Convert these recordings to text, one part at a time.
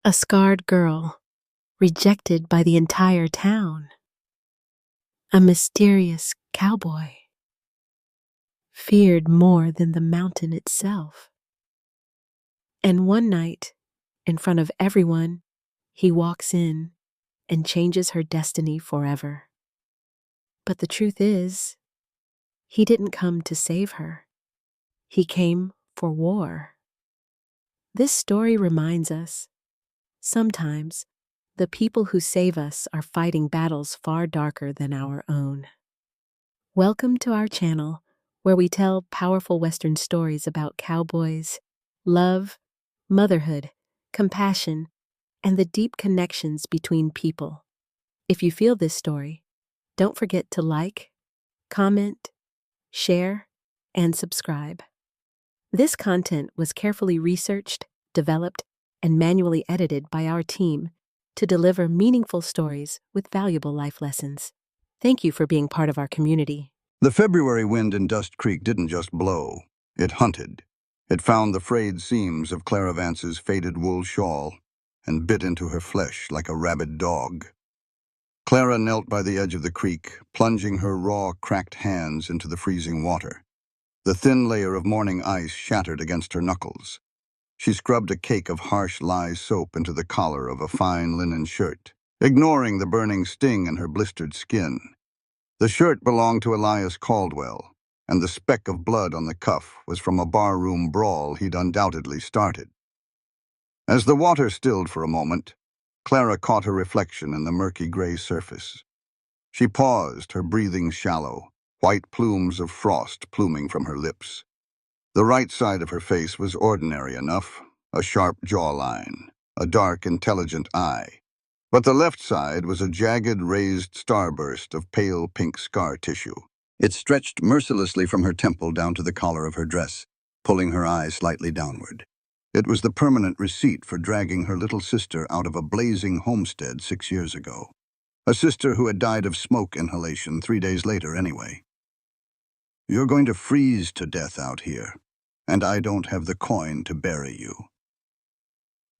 A scarred girl, rejected by the entire town. A mysterious cowboy, feared more than the mountain itself. And one night, in front of everyone, he walks in and changes her destiny forever. But the truth is, he didn't come to save her. He came for war. This story reminds us, sometimes, the people who save us are fighting battles far darker than our own. Welcome to our channel, where we tell powerful Western stories about cowboys, love, motherhood, compassion, and the deep connections between people. If you feel this story, don't forget to like, comment, share, and subscribe. This content was carefully researched, developed, and manually edited by our team to deliver meaningful stories with valuable life lessons. Thank you for being part of our community. The February wind in Dust Creek didn't just blow. It hunted. It found the frayed seams of Clara Vance's faded wool shawl and bit into her flesh like a rabid dog. Clara knelt by the edge of the creek, plunging her raw, cracked hands into the freezing water. The thin layer of morning ice shattered against her knuckles. She scrubbed a cake of harsh lye soap into the collar of a fine linen shirt, ignoring the burning sting in her blistered skin. The shirt belonged to Elias Caldwell, and the speck of blood on the cuff was from a barroom brawl he'd undoubtedly started. As the water stilled for a moment, Clara caught her reflection in the murky gray surface. She paused, her breathing shallow, white plumes of frost pluming from her lips. The right side of her face was ordinary enough, a sharp jawline, a dark, intelligent eye. But the left side was a jagged, raised starburst of pale pink scar tissue. It stretched mercilessly from her temple down to the collar of her dress, pulling her eyes slightly downward. It was the permanent receipt for dragging her little sister out of a blazing homestead 6 years ago. A sister who had died of smoke inhalation 3 days later anyway. "You're going to freeze to death out here, and I don't have the coin to bury you."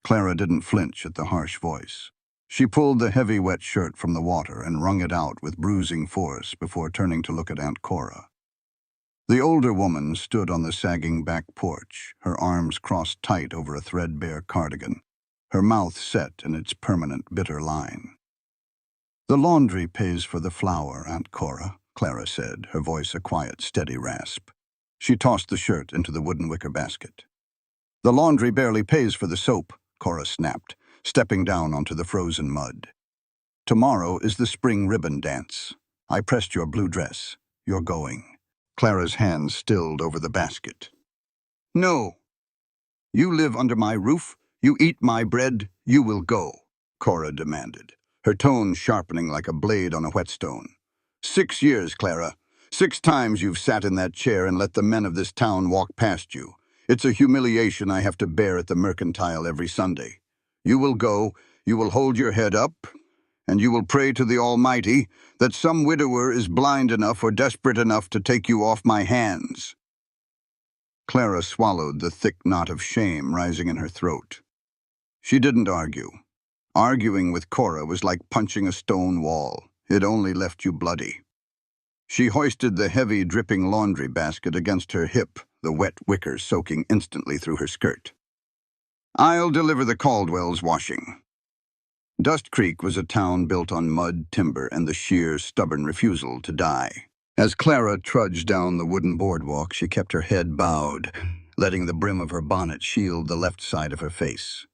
Clara didn't flinch at the harsh voice. She pulled the heavy, wet shirt from the water and wrung it out with bruising force before turning to look at Aunt Cora. The older woman stood on the sagging back porch, her arms crossed tight over a threadbare cardigan, her mouth set in its permanent bitter line. "The laundry pays for the flour, Aunt Cora," Clara said, her voice a quiet, steady rasp. She tossed the shirt into the wooden wicker basket. "The laundry barely pays for the soap," Cora snapped, stepping down onto the frozen mud. "Tomorrow is the spring ribbon dance. I pressed your blue dress. You're going." Clara's hands stilled over the basket. "No. You live under my roof, you eat my bread, you will go," Cora demanded, her tone sharpening like a blade on a whetstone. 6 years, Clara. 6 times you've sat in that chair and let the men of this town walk past you. It's a humiliation I have to bear at the Mercantile every Sunday. You will go, you will hold your head up, and you will pray to the Almighty that some widower is blind enough or desperate enough to take you off my hands." Clara swallowed the thick knot of shame rising in her throat. She didn't argue. Arguing with Cora was like punching a stone wall. It only left you bloody. She hoisted the heavy, dripping laundry basket against her hip, the wet wicker soaking instantly through her skirt. "I'll deliver the Caldwell's washing." Dust Creek was a town built on mud, timber, and the sheer, stubborn refusal to die. As Clara trudged down the wooden boardwalk, she kept her head bowed, letting the brim of her bonnet shield the left side of her face.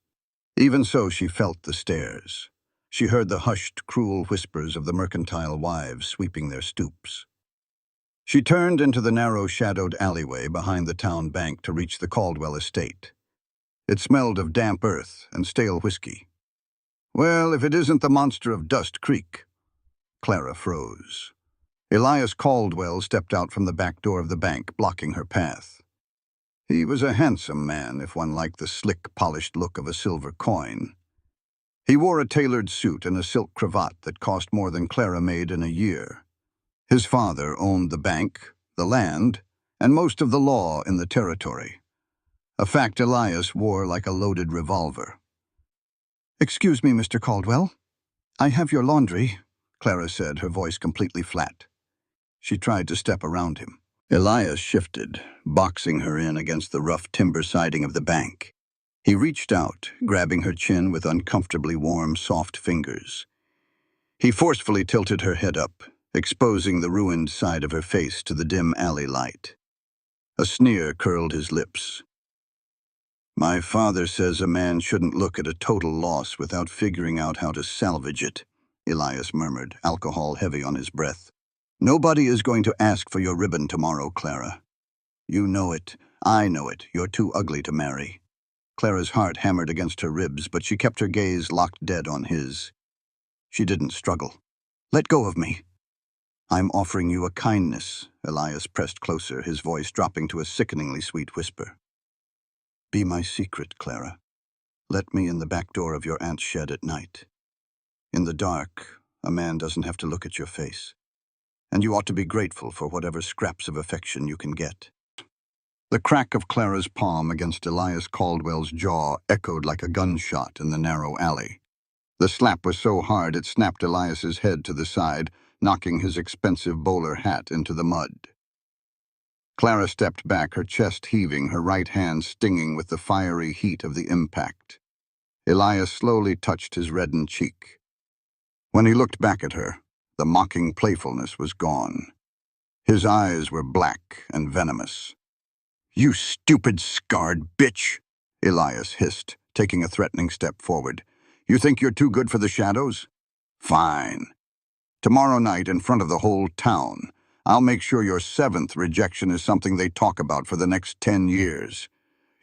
Even so, she felt the stares. She heard the hushed, cruel whispers of the mercantile wives sweeping their stoops. She turned into the narrow, shadowed alleyway behind the town bank to reach the Caldwell estate. It smelled of damp earth and stale whiskey. "Well, if it isn't the monster of Dust Creek." Clara froze. Elias Caldwell stepped out from the back door of the bank, blocking her path. He was a handsome man, if one liked the slick, polished look of a silver coin. He wore a tailored suit and a silk cravat that cost more than Clara made in a year. His father owned the bank, the land, and most of the law in the territory, a fact Elias wore like a loaded revolver. "Excuse me, Mr. Caldwell. I have your laundry," Clara said, her voice completely flat. She tried to step around him. Elias shifted, boxing her in against the rough timber siding of the bank. He reached out, grabbing her chin with uncomfortably warm, soft fingers. He forcefully tilted her head up, exposing the ruined side of her face to the dim alley light. A sneer curled his lips. "My father says a man shouldn't look at a total loss without figuring out how to salvage it," Elias murmured, alcohol heavy on his breath. "Nobody is going to ask for your ribbon tomorrow, Clara. You know it. I know it. You're too ugly to marry." Clara's heart hammered against her ribs, but she kept her gaze locked dead on his. She didn't struggle. "Let go of me." "I'm offering you a kindness," Elias pressed closer, his voice dropping to a sickeningly sweet whisper. "Be my secret, Clara. Let me in the back door of your aunt's shed at night. In the dark, a man doesn't have to look at your face. And you ought to be grateful for whatever scraps of affection you can get." The crack of Clara's palm against Elias Caldwell's jaw echoed like a gunshot in the narrow alley. The slap was so hard it snapped Elias's head to the side, knocking his expensive bowler hat into the mud. Clara stepped back, her chest heaving, her right hand stinging with the fiery heat of the impact. Elias slowly touched his reddened cheek. When he looked back at her, the mocking playfulness was gone. His eyes were black and venomous. "You stupid, scarred bitch," Elias hissed, taking a threatening step forward. "You think you're too good for the shadows? Fine. Tomorrow night, in front of the whole town, I'll make sure your 7th rejection is something they talk about for the next 10 years.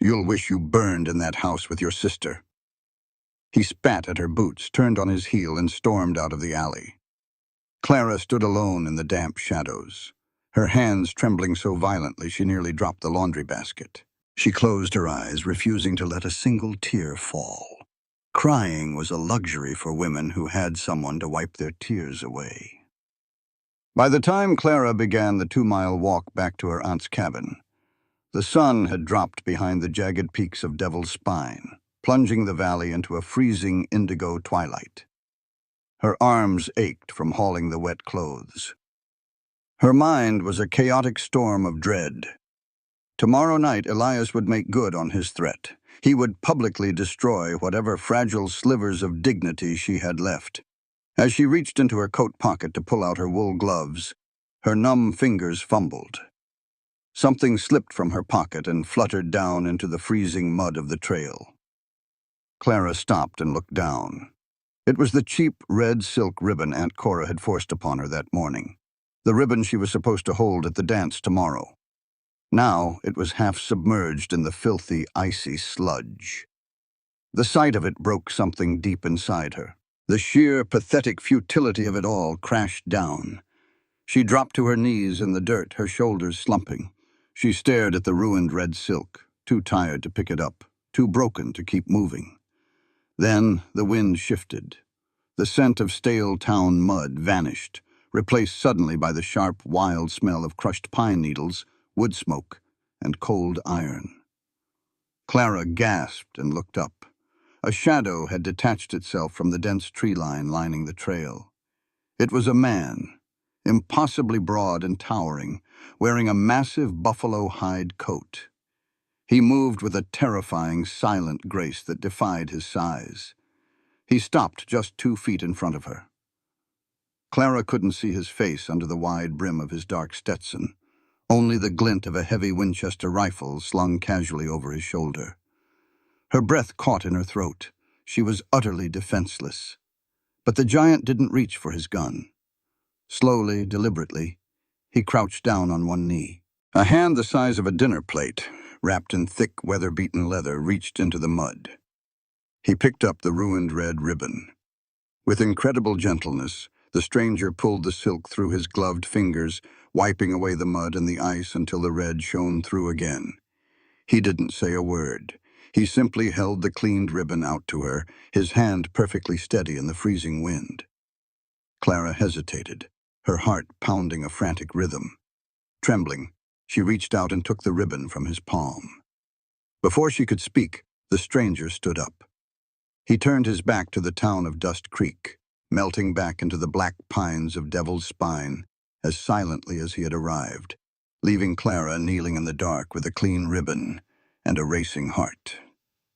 You'll wish you burned in that house with your sister." He spat at her boots, turned on his heel, and stormed out of the alley. Clara stood alone in the damp shadows, her hands trembling so violently she nearly dropped the laundry basket. She closed her eyes, refusing to let a single tear fall. Crying was a luxury for women who had someone to wipe their tears away. By the time Clara began the 2-mile walk back to her aunt's cabin, the sun had dropped behind the jagged peaks of Devil's Spine, plunging the valley into a freezing indigo twilight. Her arms ached from hauling the wet clothes. Her mind was a chaotic storm of dread. Tomorrow night, Elias would make good on his threat. He would publicly destroy whatever fragile slivers of dignity she had left. As she reached into her coat pocket to pull out her wool gloves, her numb fingers fumbled. Something slipped from her pocket and fluttered down into the freezing mud of the trail. Clara stopped and looked down. It was the cheap red silk ribbon Aunt Cora had forced upon her that morning, the ribbon she was supposed to hold at the dance tomorrow. Now it was half submerged in the filthy, icy sludge. The sight of it broke something deep inside her. The sheer, pathetic futility of it all crashed down. She dropped to her knees in the dirt, her shoulders slumping. She stared at the ruined red silk, too tired to pick it up, too broken to keep moving. Then the wind shifted. The scent of stale town mud vanished, replaced suddenly by the sharp, wild smell of crushed pine needles, wood smoke, and cold iron. Clara gasped and looked up. A shadow had detached itself from the dense tree line lining the trail. It was a man, impossibly broad and towering, wearing a massive buffalo hide coat. He moved with a terrifying, silent grace that defied his size. He stopped just 2 feet in front of her. Clara couldn't see his face under the wide brim of his dark Stetson, only the glint of a heavy Winchester rifle slung casually over his shoulder. Her breath caught in her throat. She was utterly defenseless. But the giant didn't reach for his gun. Slowly, deliberately, he crouched down on one knee. A hand the size of a dinner plate, wrapped in thick, weather-beaten leather, reached into the mud. He picked up the ruined red ribbon. With incredible gentleness, the stranger pulled the silk through his gloved fingers, wiping away the mud and the ice until the red shone through again. He didn't say a word. He simply held the cleaned ribbon out to her, his hand perfectly steady in the freezing wind. Clara hesitated, her heart pounding a frantic rhythm. Trembling, she reached out and took the ribbon from his palm. Before she could speak, the stranger stood up. He turned his back to the town of Dust Creek, melting back into the black pines of Devil's Spine as silently as he had arrived, leaving Clara kneeling in the dark with a clean ribbon and a racing heart.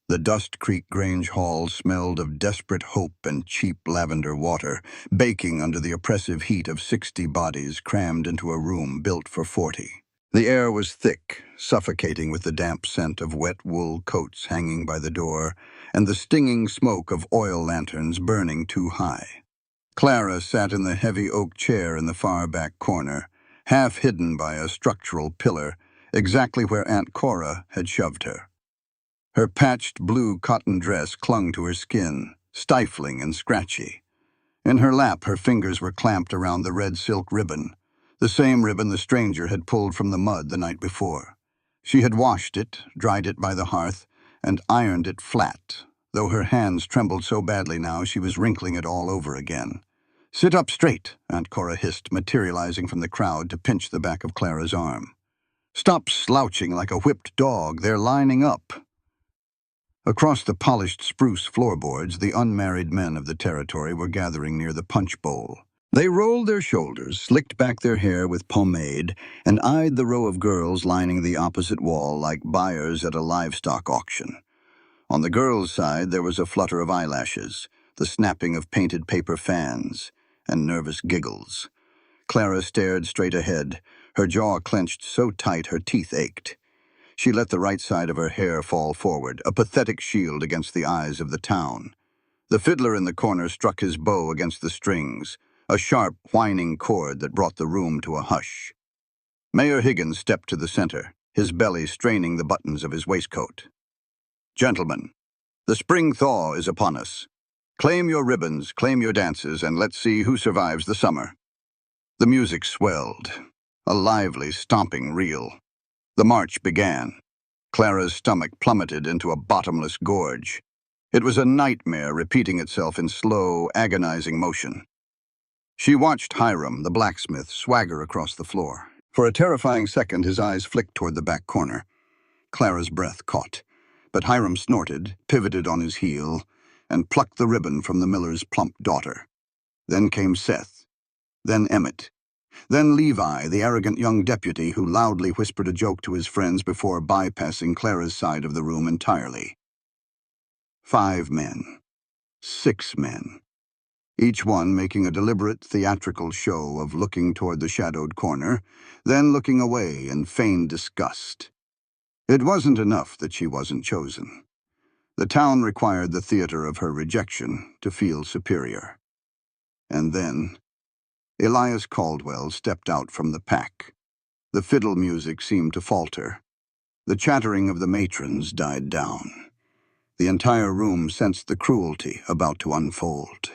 The Dust Creek Grange Hall smelled of desperate hope and cheap lavender water, baking under the oppressive heat of 60 bodies crammed into a room built for 40. The air was thick, suffocating with the damp scent of wet wool coats hanging by the door and the stinging smoke of oil lanterns burning too high. Clara sat in the heavy oak chair in the far back corner, half hidden by a structural pillar, exactly where Aunt Cora had shoved her. Her patched blue cotton dress clung to her skin, stifling and scratchy. In her lap, her fingers were clamped around the red silk ribbon, the same ribbon the stranger had pulled from the mud the night before. She had washed it, dried it by the hearth, and ironed it flat, though her hands trembled so badly now she was wrinkling it all over again. "Sit up straight," Aunt Cora hissed, materializing from the crowd to pinch the back of Clara's arm. "Stop slouching like a whipped dog. They're lining up." Across the polished spruce floorboards, the unmarried men of the territory were gathering near the punch bowl. They rolled their shoulders, slicked back their hair with pomade, and eyed the row of girls lining the opposite wall like buyers at a livestock auction. On the girls' side, there was a flutter of eyelashes, the snapping of painted paper fans, and nervous giggles. Clara stared straight ahead, her jaw clenched so tight her teeth ached. She let the right side of her hair fall forward, a pathetic shield against the eyes of the town. The fiddler in the corner struck his bow against the strings, a sharp, whining chord that brought the room to a hush. Mayor Higgins stepped to the center, his belly straining the buttons of his waistcoat. "Gentlemen, the spring thaw is upon us. Claim your ribbons, claim your dances, and let's see who survives the summer." The music swelled, a lively, stomping reel. The march began. Clara's stomach plummeted into a bottomless gorge. It was a nightmare repeating itself in slow, agonizing motion. She watched Hiram, the blacksmith, swagger across the floor. For a terrifying second, his eyes flicked toward the back corner. Clara's breath caught, but Hiram snorted, pivoted on his heel, and plucked the ribbon from the miller's plump daughter. Then came Seth, then Emmett, then Levi, the arrogant young deputy who loudly whispered a joke to his friends before bypassing Clara's side of the room entirely. 5 men. 6 men. Each one making a deliberate theatrical show of looking toward the shadowed corner, then looking away in feigned disgust. It wasn't enough that she wasn't chosen. The town required the theater of her rejection to feel superior. And then Elias Caldwell stepped out from the pack. The fiddle music seemed to falter. The chattering of the matrons died down. The entire room sensed the cruelty about to unfold.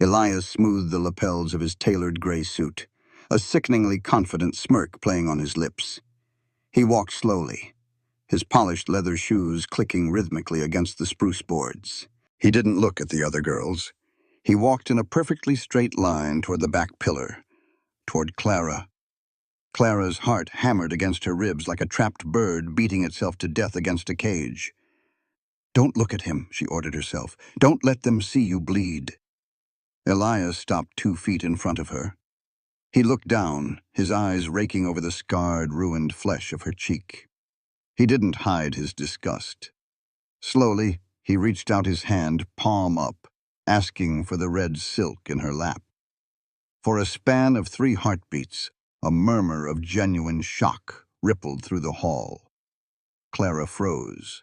Elias smoothed the lapels of his tailored gray suit, a sickeningly confident smirk playing on his lips. He walked slowly, his polished leather shoes clicking rhythmically against the spruce boards. He didn't look at the other girls. He walked in a perfectly straight line toward the back pillar, toward Clara. Clara's heart hammered against her ribs like a trapped bird beating itself to death against a cage. "Don't look at him," she ordered herself. "Don't let them see you bleed." Elias stopped 2 feet in front of her. He looked down, his eyes raking over the scarred, ruined flesh of her cheek. He didn't hide his disgust. Slowly, he reached out his hand, palm up, asking for the red silk in her lap. For a span of 3 heartbeats, a murmur of genuine shock rippled through the hall. Clara froze.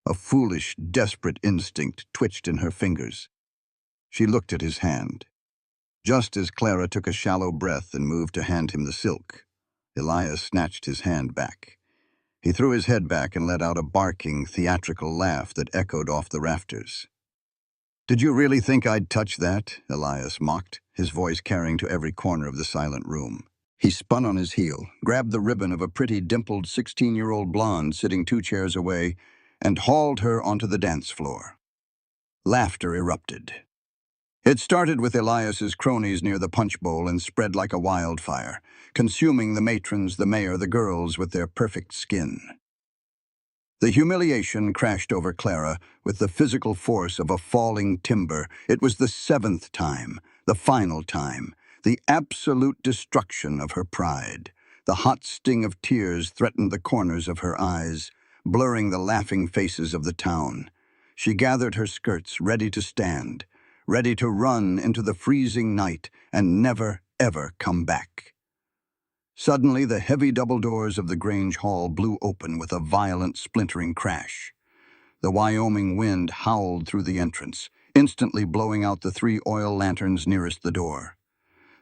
A foolish, desperate instinct twitched in her fingers. She looked at his hand. Just as Clara took a shallow breath and moved to hand him the silk, Elias snatched his hand back. He threw his head back and let out a barking, theatrical laugh that echoed off the rafters. "Did you really think I'd touch that?" Elias mocked, his voice carrying to every corner of the silent room. He spun on his heel, grabbed the ribbon of a pretty, dimpled 16-year-old blonde sitting 2 chairs away, and hauled her onto the dance floor. Laughter erupted. It started with Elias's cronies near the punch bowl and spread like a wildfire, consuming the matrons, the mayor, the girls with their perfect skin. The humiliation crashed over Clara with the physical force of a falling timber. It was the seventh time, the final time, the absolute destruction of her pride. The hot sting of tears threatened the corners of her eyes, blurring the laughing faces of the town. She gathered her skirts, ready to stand, ready to run into the freezing night and never, ever come back. Suddenly, the heavy double doors of the Grange Hall blew open with a violent, splintering crash. The Wyoming wind howled through the entrance, instantly blowing out the 3 oil lanterns nearest the door.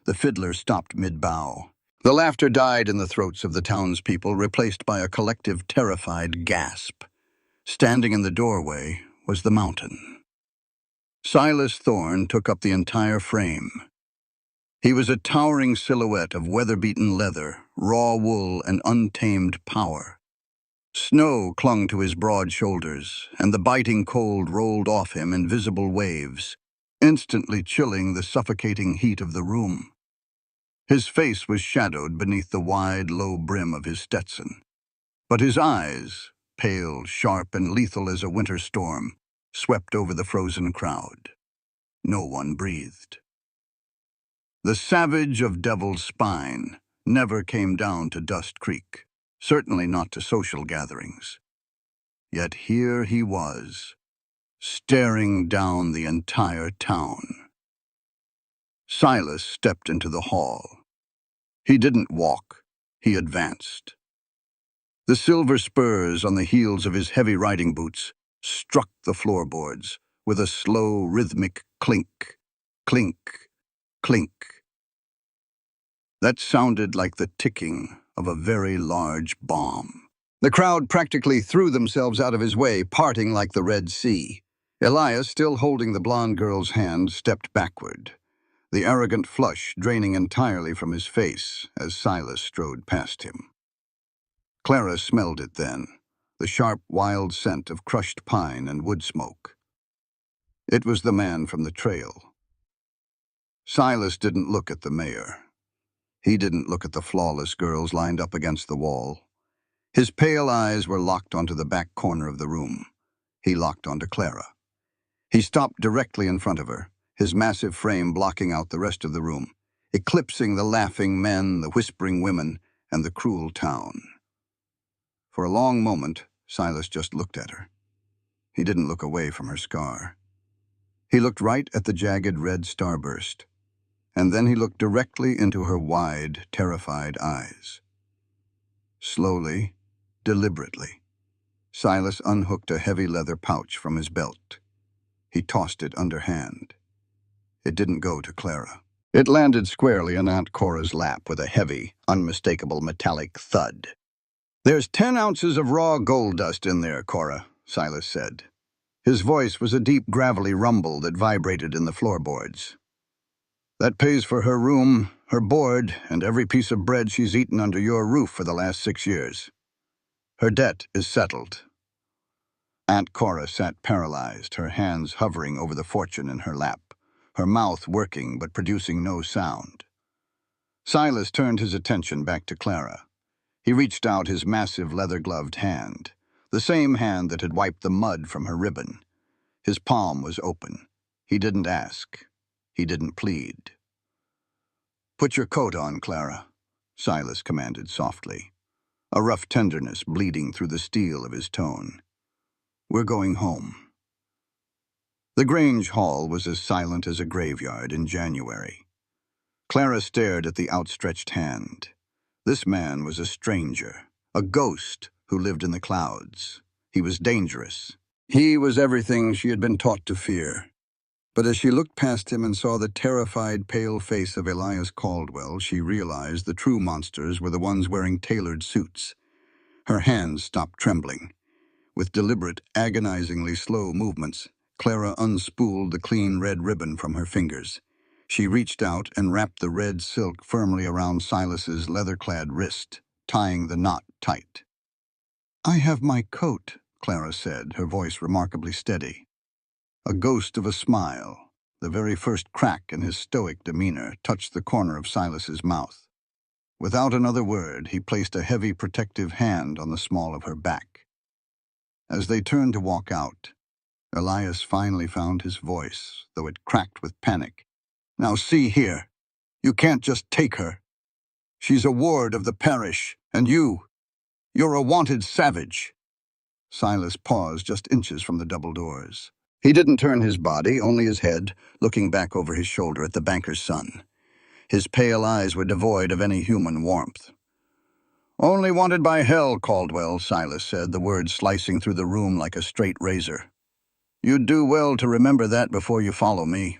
The fiddler stopped mid-bow. The laughter died in the throats of the townspeople, replaced by a collective, terrified gasp. Standing in the doorway was the mountain. Silas Thorne took up the entire frame. He was a towering silhouette of weather-beaten leather, raw wool, and untamed power. Snow clung to his broad shoulders, and the biting cold rolled off him in visible waves, instantly chilling the suffocating heat of the room. His face was shadowed beneath the wide, low brim of his Stetson, but his eyes, pale, sharp, and lethal as a winter storm, swept over the frozen crowd. No one breathed. The savage of Devil's Spine never came down to Dust Creek, certainly not to social gatherings. Yet here he was, staring down the entire town. Silas stepped into the hall. He didn't walk, he advanced. The silver spurs on the heels of his heavy riding boots struck the floorboards with a slow, rhythmic clink, clink, clink. That sounded like the ticking of a very large bomb. The crowd practically threw themselves out of his way, parting like the Red Sea. Elias, still holding the blonde girl's hand, stepped backward, the arrogant flush draining entirely from his face as Silas strode past him. Clara smelled it then, the sharp, wild scent of crushed pine and wood smoke. It was the man from the trail. Silas didn't look at the mayor. He didn't look at the flawless girls lined up against the wall. His pale eyes were locked onto the back corner of the room. He locked onto Clara. He stopped directly in front of her, his massive frame blocking out the rest of the room, eclipsing the laughing men, the whispering women, and the cruel town. For a long moment, Silas just looked at her. He didn't look away from her scar. He looked right at the jagged red starburst, and then he looked directly into her wide, terrified eyes. Slowly, deliberately, Silas unhooked a heavy leather pouch from his belt. He tossed it underhand. It didn't go to Clara. It landed squarely in Aunt Cora's lap with a heavy, unmistakable metallic thud. "There's 10 ounces of raw gold dust in there, Cora," Silas said. His voice was a deep, gravelly rumble that vibrated in the floorboards. "That pays for her room, her board, and every piece of bread she's eaten under your roof for the last 6 years. Her debt is settled." Aunt Cora sat paralyzed, her hands hovering over the fortune in her lap, her mouth working but producing no sound. Silas turned his attention back to Clara. He reached out his massive leather-gloved hand, the same hand that had wiped the mud from her ribbon. His palm was open. He didn't ask. He didn't plead. "Put your coat on, Clara," Silas commanded softly, a rough tenderness bleeding through the steel of his tone. "We're going home." The Grange Hall was as silent as a graveyard in January. Clara stared at the outstretched hand. This man was a stranger, a ghost who lived in the clouds. He was dangerous. He was everything she had been taught to fear. But as she looked past him and saw the terrified, pale face of Elias Caldwell, she realized the true monsters were the ones wearing tailored suits. Her hands stopped trembling. With deliberate, agonizingly slow movements, Clara unspooled the clean red ribbon from her fingers. She reached out and wrapped the red silk firmly around Silas's leather-clad wrist, tying the knot tight. "I have my coat," Clara said, her voice remarkably steady. A ghost of a smile, the very first crack in his stoic demeanor, touched the corner of Silas's mouth. Without another word, he placed a heavy protective hand on the small of her back. As they turned to walk out, Elias finally found his voice, though it cracked with panic. "Now see here. You can't just take her. She's a ward of the parish, and you're a wanted savage." Silas paused just inches from the double doors. He didn't turn his body, only his head, looking back over his shoulder at the banker's son. His pale eyes were devoid of any human warmth. "Only wanted by hell, Caldwell," Silas said, the words slicing through the room like a straight razor. "You'd do well to remember that before you follow me."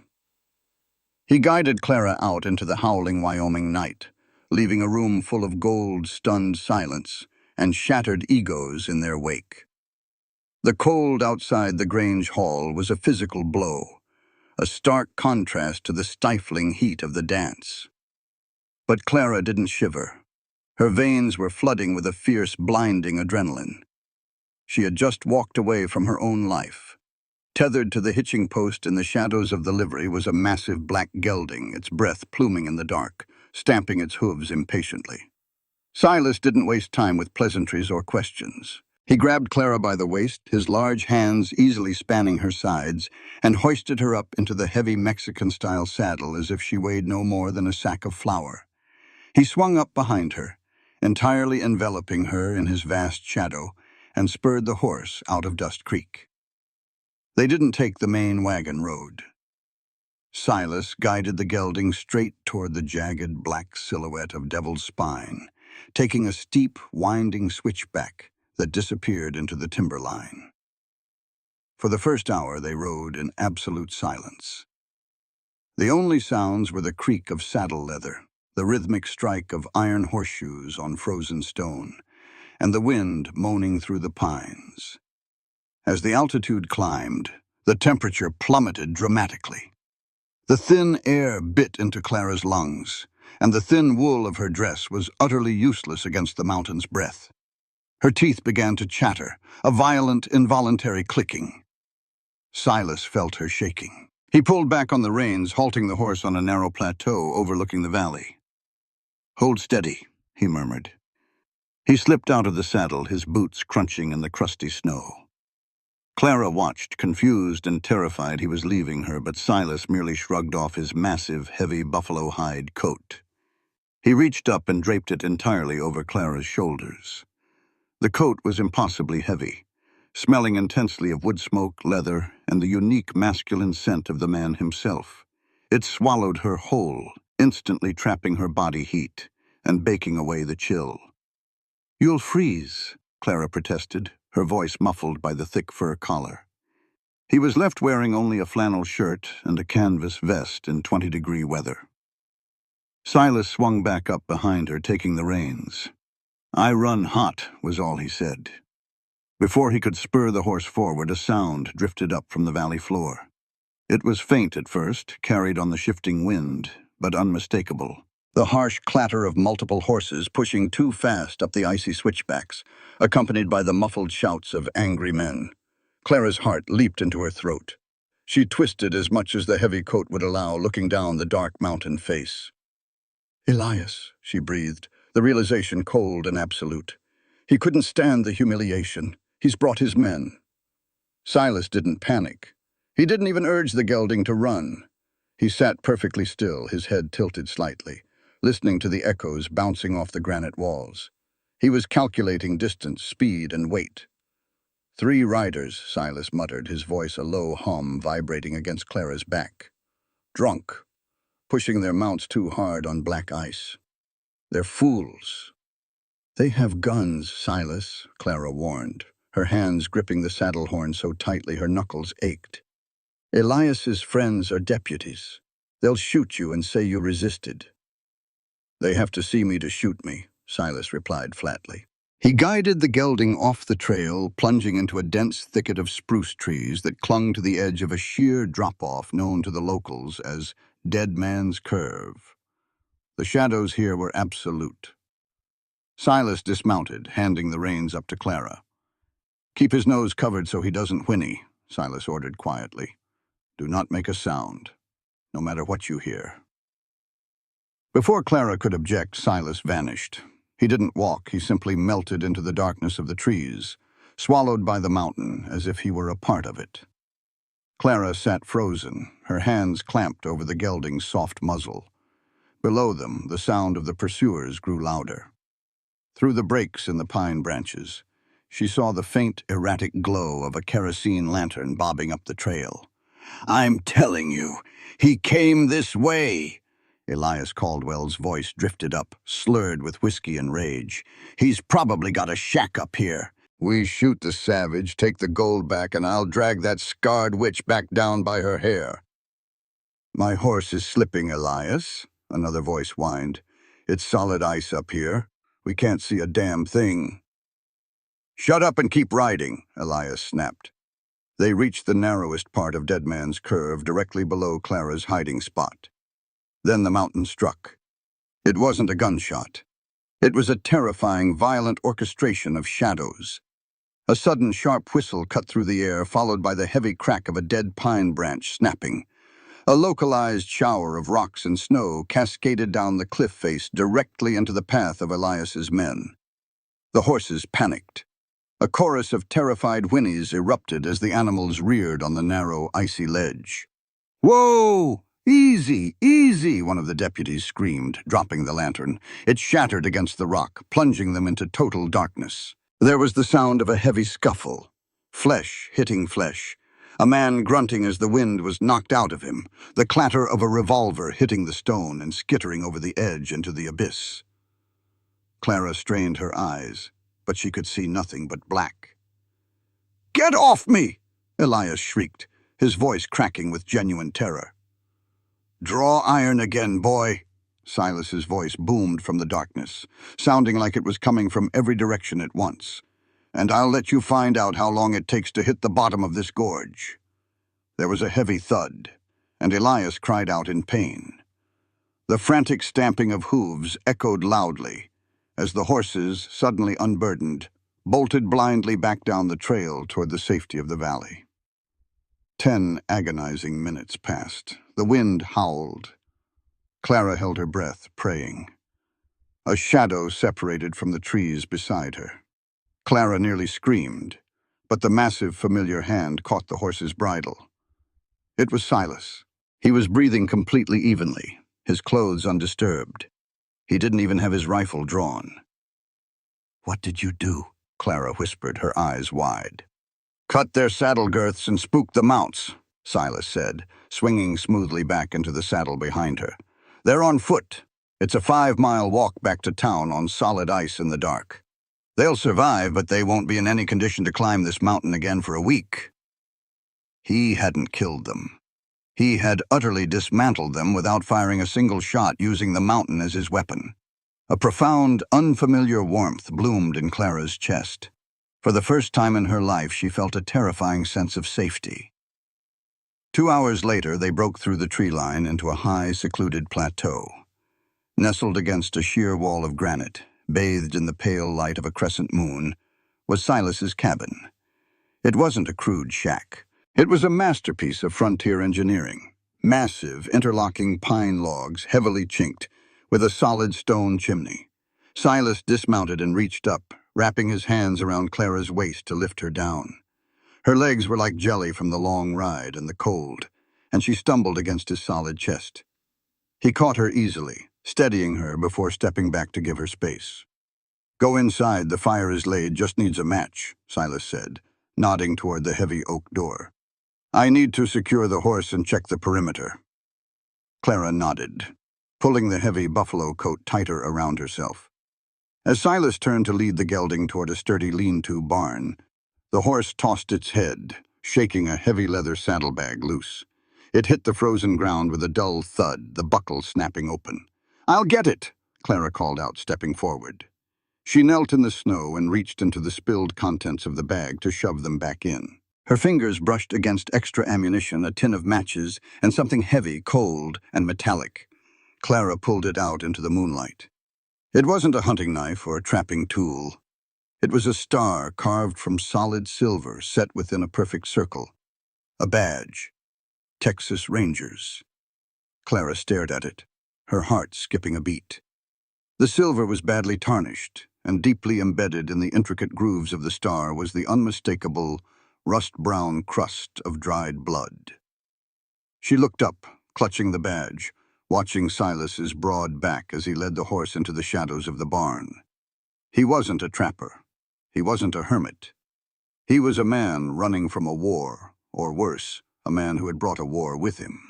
He guided Clara out into the howling Wyoming night, leaving a room full of gold-stunned silence and shattered egos in their wake. The cold outside the Grange Hall was a physical blow, a stark contrast to the stifling heat of the dance. But Clara didn't shiver. Her veins were flooding with a fierce, blinding adrenaline. She had just walked away from her own life. Tethered to the hitching post in the shadows of the livery was a massive black gelding, its breath pluming in the dark, stamping its hooves impatiently. Silas didn't waste time with pleasantries or questions. He grabbed Clara by the waist, his large hands easily spanning her sides, and hoisted her up into the heavy Mexican-style saddle as if she weighed no more than a sack of flour. He swung up behind her, entirely enveloping her in his vast shadow, and spurred the horse out of Dust Creek. They didn't take the main wagon road. Silas guided the gelding straight toward the jagged black silhouette of Devil's Spine, taking a steep, winding switchback that disappeared into the timberline. For the first hour they rode in absolute silence. The only sounds were the creak of saddle leather, the rhythmic strike of iron horseshoes on frozen stone, and the wind moaning through the pines. As the altitude climbed, the temperature plummeted dramatically. The thin air bit into Clara's lungs, and the thin wool of her dress was utterly useless against the mountain's breath. Her teeth began to chatter, a violent, involuntary clicking. Silas felt her shaking. He pulled back on the reins, halting the horse on a narrow plateau overlooking the valley. "Hold steady," he murmured. He slipped out of the saddle, his boots crunching in the crusty snow. Clara watched, confused and terrified he was leaving her, but Silas merely shrugged off his massive, heavy buffalo hide coat. He reached up and draped it entirely over Clara's shoulders. The coat was impossibly heavy, smelling intensely of wood smoke, leather, and the unique masculine scent of the man himself. It swallowed her whole, instantly trapping her body heat and baking away the chill. "You'll freeze," Clara protested, her voice muffled by the thick fur collar. He was left wearing only a flannel shirt and a canvas vest in 20-degree weather. Silas swung back up behind her, taking the reins. "I run hot," was all he said. Before he could spur the horse forward, a sound drifted up from the valley floor. It was faint at first, carried on the shifting wind, but unmistakable. The harsh clatter of multiple horses pushing too fast up the icy switchbacks, accompanied by the muffled shouts of angry men. Clara's heart leaped into her throat. She twisted as much as the heavy coat would allow, looking down the dark mountain face. "Elias," she breathed, the realization cold and absolute. He couldn't stand the humiliation. He's brought his men. Silas didn't panic. He didn't even urge the gelding to run. He sat perfectly still, his head tilted slightly, listening to the echoes bouncing off the granite walls. He was calculating distance, speed, and weight. "3 riders," Silas muttered, his voice a low hum vibrating against Clara's back. "Drunk, pushing their mounts too hard on black ice. They're fools." "They have guns, Silas," Clara warned, her hands gripping the saddle horn so tightly her knuckles ached. "Elias's friends are deputies. They'll shoot you and say you resisted." "They have to see me to shoot me," Silas replied flatly. He guided the gelding off the trail, plunging into a dense thicket of spruce trees that clung to the edge of a sheer drop-off known to the locals as Dead Man's Curve. The shadows here were absolute. Silas dismounted, handing the reins up to Clara. "Keep his nose covered so he doesn't whinny," Silas ordered quietly. "Do not make a sound, no matter what you hear." Before Clara could object, Silas vanished. He didn't walk, he simply melted into the darkness of the trees, swallowed by the mountain as if he were a part of it. Clara sat frozen, her hands clamped over the gelding's soft muzzle. Below them, the sound of the pursuers grew louder. Through the breaks in the pine branches, she saw the faint, erratic glow of a kerosene lantern bobbing up the trail. "I'm telling you, he came this way!" Elias Caldwell's voice drifted up, slurred with whiskey and rage. "He's probably got a shack up here. We shoot the savage, take the gold back, and I'll drag that scarred witch back down by her hair." "My horse is slipping, Elias," another voice whined. "It's solid ice up here. We can't see a damn thing." "Shut up and keep riding," Elias snapped. They reached the narrowest part of Dead Man's Curve, directly below Clara's hiding spot. Then the mountain struck. It wasn't a gunshot. It was a terrifying, violent orchestration of shadows. A sudden sharp whistle cut through the air, followed by the heavy crack of a dead pine branch snapping. A localized shower of rocks and snow cascaded down the cliff face directly into the path of Elias's men. The horses panicked. A chorus of terrified whinnies erupted as the animals reared on the narrow, icy ledge. "Whoa! Easy, easy!" one of the deputies screamed, dropping the lantern. It shattered against the rock, plunging them into total darkness. There was the sound of a heavy scuffle. Flesh hitting flesh. A man grunting as the wind was knocked out of him. The clatter of a revolver hitting the stone and skittering over the edge into the abyss. Clara strained her eyes, but she could see nothing but black. "Get off me!" Elias shrieked, his voice cracking with genuine terror. "Draw iron again, boy." Silas's voice boomed from the darkness, sounding like it was coming from every direction at once. "And I'll let you find out how long it takes to hit the bottom of this gorge." There was a heavy thud, and Elias cried out in pain. The frantic stamping of hooves echoed loudly as the horses, suddenly unburdened, bolted blindly back down the trail toward the safety of the valley. 10 agonizing minutes passed. The wind howled. Clara held her breath, praying. A shadow separated from the trees beside her. Clara nearly screamed, but the massive, familiar hand caught the horse's bridle. It was Silas. He was breathing completely evenly, his clothes undisturbed. He didn't even have his rifle drawn. "What did you do?" Clara whispered, her eyes wide. "Cut their saddle girths and spook the mounts," Silas said, swinging smoothly back into the saddle behind her. "They're on foot. It's a 5-mile walk back to town on solid ice in the dark. They'll survive, but they won't be in any condition to climb this mountain again for a week." He hadn't killed them. He had utterly dismantled them without firing a single shot, using the mountain as his weapon. A profound, unfamiliar warmth bloomed in Clara's chest. For the first time in her life, she felt a terrifying sense of safety. 2 hours later, they broke through the tree line into a high, secluded plateau. Nestled against a sheer wall of granite, bathed in the pale light of a crescent moon, was Silas's cabin. It wasn't a crude shack. It was a masterpiece of frontier engineering. Massive, interlocking pine logs, heavily chinked, with a solid stone chimney. Silas dismounted and reached up, wrapping his hands around Clara's waist to lift her down. Her legs were like jelly from the long ride and the cold, and she stumbled against his solid chest. He caught her easily, steadying her before stepping back to give her space. "Go inside, the fire is laid, just needs a match," Silas said, nodding toward the heavy oak door. "I need to secure the horse and check the perimeter." Clara nodded, pulling the heavy buffalo coat tighter around herself. As Silas turned to lead the gelding toward a sturdy lean-to barn, the horse tossed its head, shaking a heavy leather saddlebag loose. It hit the frozen ground with a dull thud, the buckle snapping open. "I'll get it," Clara called out, stepping forward. She knelt in the snow and reached into the spilled contents of the bag to shove them back in. Her fingers brushed against extra ammunition, a tin of matches, and something heavy, cold, and metallic. Clara pulled it out into the moonlight. It wasn't a hunting knife or a trapping tool. It was a star carved from solid silver set within a perfect circle. A badge. Texas Rangers. Clara stared at it, her heart skipping a beat. The silver was badly tarnished, and deeply embedded in the intricate grooves of the star was the unmistakable, rust-brown crust of dried blood. She looked up, clutching the badge, watching Silas's broad back as he led the horse into the shadows of the barn. He wasn't a trapper. He wasn't a hermit. He was a man running from a war, or worse, a man who had brought a war with him.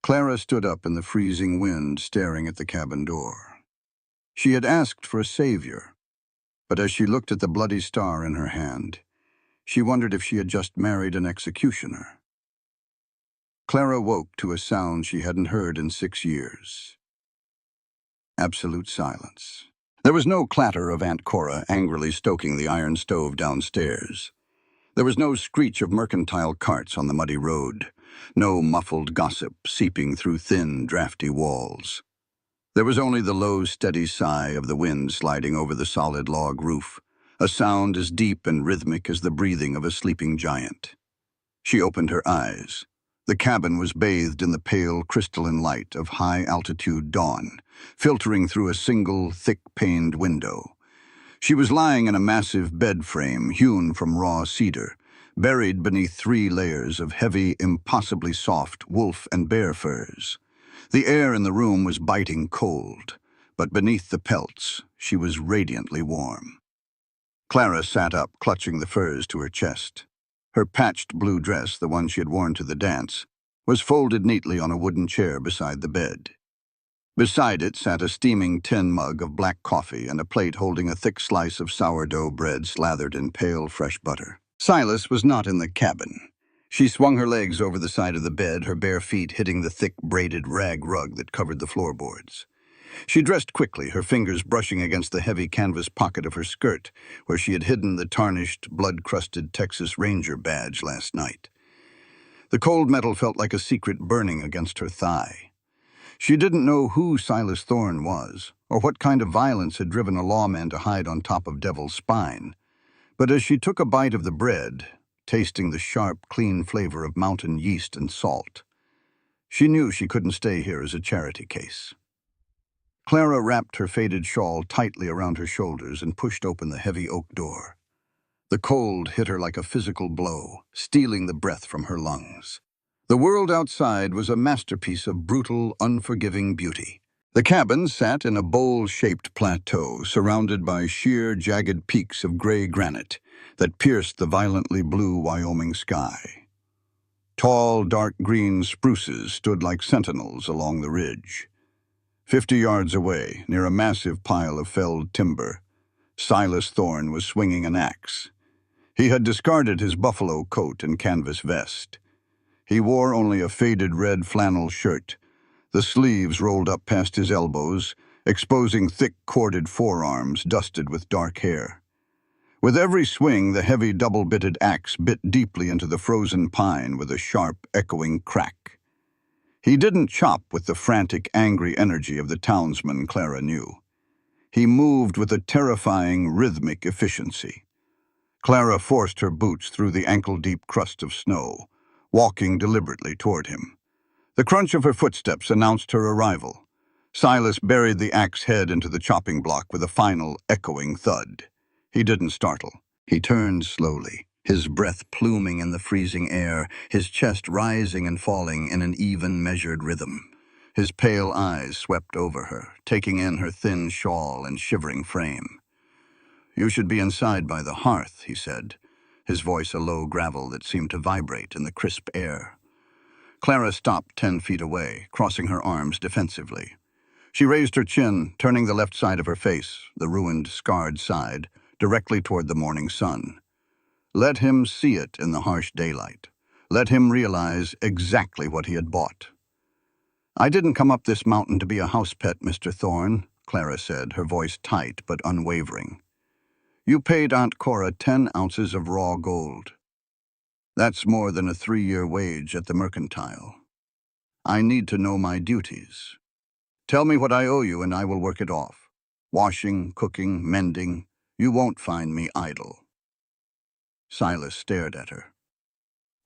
Clara stood up in the freezing wind, staring at the cabin door. She had asked for a savior, but as she looked at the bloody star in her hand, she wondered if she had just married an executioner. Clara woke to a sound she hadn't heard in 6 years. Absolute silence. There was no clatter of Aunt Cora angrily stoking the iron stove downstairs. There was no screech of mercantile carts on the muddy road, no muffled gossip seeping through thin, drafty walls. There was only the low, steady sigh of the wind sliding over the solid log roof, a sound as deep and rhythmic as the breathing of a sleeping giant. She opened her eyes. The cabin was bathed in the pale, crystalline light of high-altitude dawn, filtering through a single, thick-paned window. She was lying in a massive bed frame hewn from raw cedar, buried beneath 3 layers of heavy, impossibly soft wolf and bear furs. The air in the room was biting cold, but beneath the pelts, she was radiantly warm. Clara sat up, clutching the furs to her chest. Her patched blue dress, the one she had worn to the dance, was folded neatly on a wooden chair beside the bed. Beside it sat a steaming tin mug of black coffee and a plate holding a thick slice of sourdough bread slathered in pale, fresh butter. Silas was not in the cabin. She swung her legs over the side of the bed, her bare feet hitting the thick, braided rag rug that covered the floorboards. She dressed quickly, her fingers brushing against the heavy canvas pocket of her skirt, where she had hidden the tarnished, blood-crusted Texas Ranger badge last night. The cold metal felt like a secret burning against her thigh. She didn't know who Silas Thorne was, or what kind of violence had driven a lawman to hide on top of Devil's Spine. But as she took a bite of the bread, tasting the sharp, clean flavor of mountain yeast and salt, she knew she couldn't stay here as a charity case. Clara wrapped her faded shawl tightly around her shoulders and pushed open the heavy oak door. The cold hit her like a physical blow, stealing the breath from her lungs. The world outside was a masterpiece of brutal, unforgiving beauty. The cabin sat in a bowl-shaped plateau surrounded by sheer, jagged peaks of gray granite that pierced the violently blue Wyoming sky. Tall, dark green spruces stood like sentinels along the ridge. 50 yards away, near a massive pile of felled timber, Silas Thorne was swinging an axe. He had discarded his buffalo coat and canvas vest. He wore only a faded red flannel shirt, the sleeves rolled up past his elbows, exposing thick corded forearms dusted with dark hair. With every swing, the heavy double-bitted axe bit deeply into the frozen pine with a sharp, echoing crack. He didn't chop with the frantic, angry energy of the townsman Clara knew. He moved with a terrifying, rhythmic efficiency. Clara forced her boots through the ankle-deep crust of snow, walking deliberately toward him. The crunch of her footsteps announced her arrival. Silas buried the axe head into the chopping block with a final, echoing thud. He didn't startle. He turned slowly, his breath pluming in the freezing air, his chest rising and falling in an even, measured rhythm. His pale eyes swept over her, taking in her thin shawl and shivering frame. "You should be inside by the hearth," he said, his voice a low gravel that seemed to vibrate in the crisp air. Clara stopped 10 feet away, crossing her arms defensively. She raised her chin, turning the left side of her face, the ruined, scarred side, directly toward the morning sun. Let him see it in the harsh daylight. Let him realize exactly what he had bought. "I didn't come up this mountain to be a house pet, Mr. Thorne," Clara said, her voice tight but unwavering. "You paid Aunt Cora 10 ounces of raw gold. That's more than a 3-year wage at the mercantile. I need to know my duties. Tell me what I owe you and I will work it off. Washing, cooking, mending. You won't find me idle." Silas stared at her.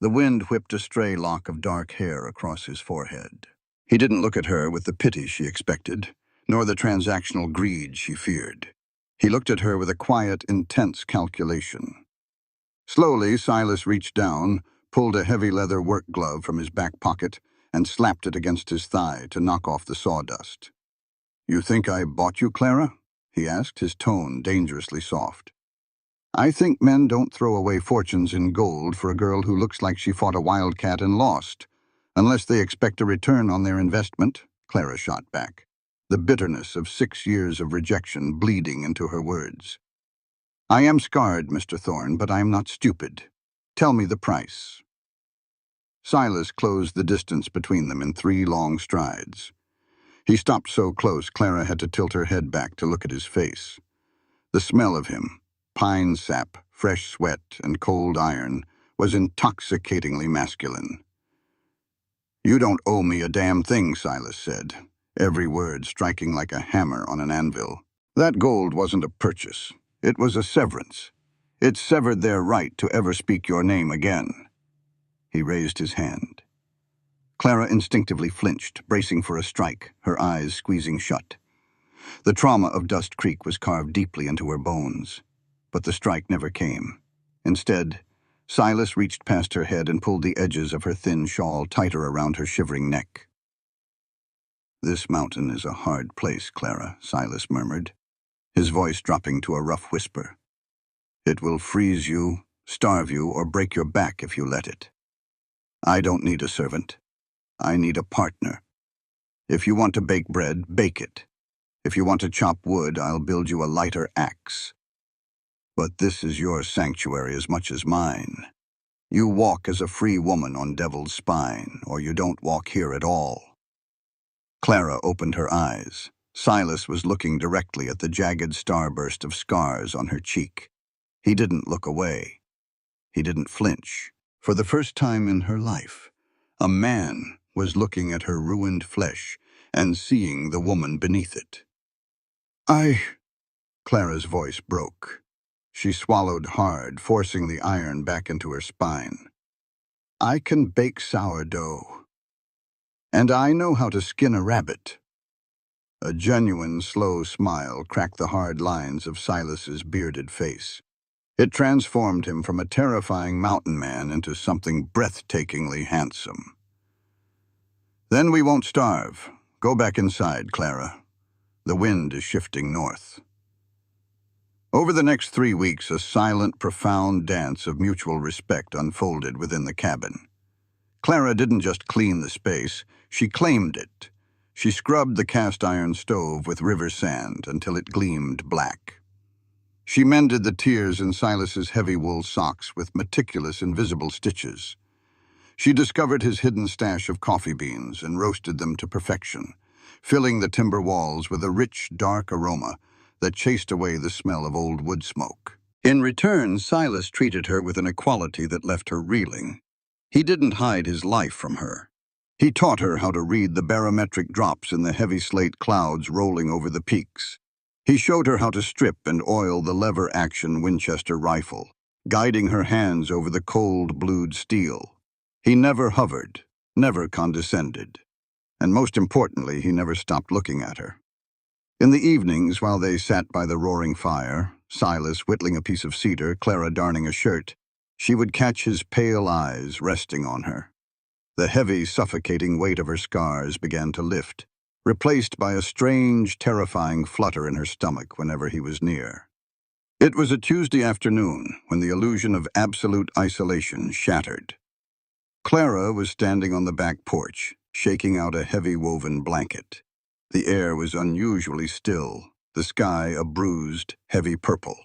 The wind whipped a stray lock of dark hair across his forehead. He didn't look at her with the pity she expected, nor the transactional greed she feared. He looked at her with a quiet, intense calculation. Slowly, Silas reached down, pulled a heavy leather work glove from his back pocket, and slapped it against his thigh to knock off the sawdust. "You think I bought you, Clara?" he asked, his tone dangerously soft. "I think men don't throw away fortunes in gold for a girl who looks like she fought a wildcat and lost, unless they expect a return on their investment," Clara shot back, the bitterness of 6 years of rejection bleeding into her words. "I am scarred, Mr. Thorne, but I am not stupid. Tell me the price." Silas closed the distance between them in 3 long strides. He stopped so close Clara had to tilt her head back to look at his face. The smell of him, pine sap, fresh sweat, and cold iron, was intoxicatingly masculine. "You don't owe me a damn thing," Silas said, every word striking like a hammer on an anvil. "That gold wasn't a purchase. It was a severance. It severed their right to ever speak your name again." He raised his hand. Clara instinctively flinched, bracing for a strike, her eyes squeezing shut. The trauma of Dust Creek was carved deeply into her bones, but the strike never came. Instead, Silas reached past her head and pulled the edges of her thin shawl tighter around her shivering neck. "This mountain is a hard place, Clara," Silas murmured, his voice dropping to a rough whisper. "It will freeze you, starve you, or break your back if you let it. I don't need a servant. I need a partner. If you want to bake bread, bake it. If you want to chop wood, I'll build you a lighter axe. But this is your sanctuary as much as mine. You walk as a free woman on Devil's Spine, or you don't walk here at all." Clara opened her eyes. Silas was looking directly at the jagged starburst of scars on her cheek. He didn't look away. He didn't flinch. For the first time in her life, a man was looking at her ruined flesh and seeing the woman beneath it. Clara's voice broke. She swallowed hard, forcing the iron back into her spine. "I can bake sourdough. And I know how to skin a rabbit." A genuine, slow smile cracked the hard lines of Silas's bearded face. It transformed him from a terrifying mountain man into something breathtakingly handsome. "Then we won't starve. Go back inside, Clara. The wind is shifting north." Over the next 3 weeks, a silent, profound dance of mutual respect unfolded within the cabin. Clara didn't just clean the space, she claimed it. She scrubbed the cast-iron stove with river sand until it gleamed black. She mended the tears in Silas's heavy wool socks with meticulous invisible stitches. She discovered his hidden stash of coffee beans and roasted them to perfection, filling the timber walls with a rich, dark aroma that chased away the smell of old wood smoke. In return, Silas treated her with an equality that left her reeling. He didn't hide his life from her. He taught her how to read the barometric drops in the heavy slate clouds rolling over the peaks. He showed her how to strip and oil the lever-action Winchester rifle, guiding her hands over the cold, blued steel. He never hovered, never condescended, and most importantly, he never stopped looking at her. In the evenings, while they sat by the roaring fire, Silas whittling a piece of cedar, Clara darning a shirt, she would catch his pale eyes resting on her. The heavy, suffocating weight of her scars began to lift, replaced by a strange, terrifying flutter in her stomach whenever he was near. It was a Tuesday afternoon when the illusion of absolute isolation shattered. Clara was standing on the back porch, shaking out a heavy woven blanket. The air was unusually still, the sky a bruised, heavy purple.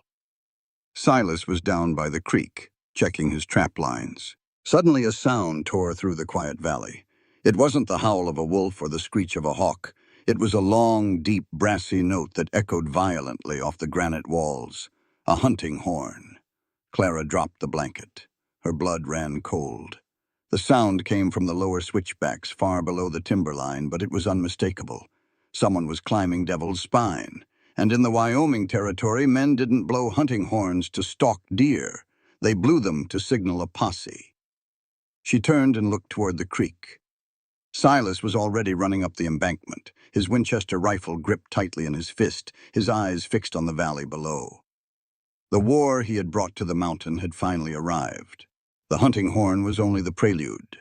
Silas was down by the creek, checking his trap lines. Suddenly a sound tore through the quiet valley. It wasn't the howl of a wolf or the screech of a hawk. It was a long, deep, brassy note that echoed violently off the granite walls. A hunting horn. Clara dropped the blanket. Her blood ran cold. The sound came from the lower switchbacks far below the timberline, but it was unmistakable. Someone was climbing Devil's Spine, and in the Wyoming territory, men didn't blow hunting horns to stalk deer. They blew them to signal a posse. She turned and looked toward the creek. Silas was already running up the embankment, his Winchester rifle gripped tightly in his fist, his eyes fixed on the valley below. The war he had brought to the mountain had finally arrived. The hunting horn was only the prelude.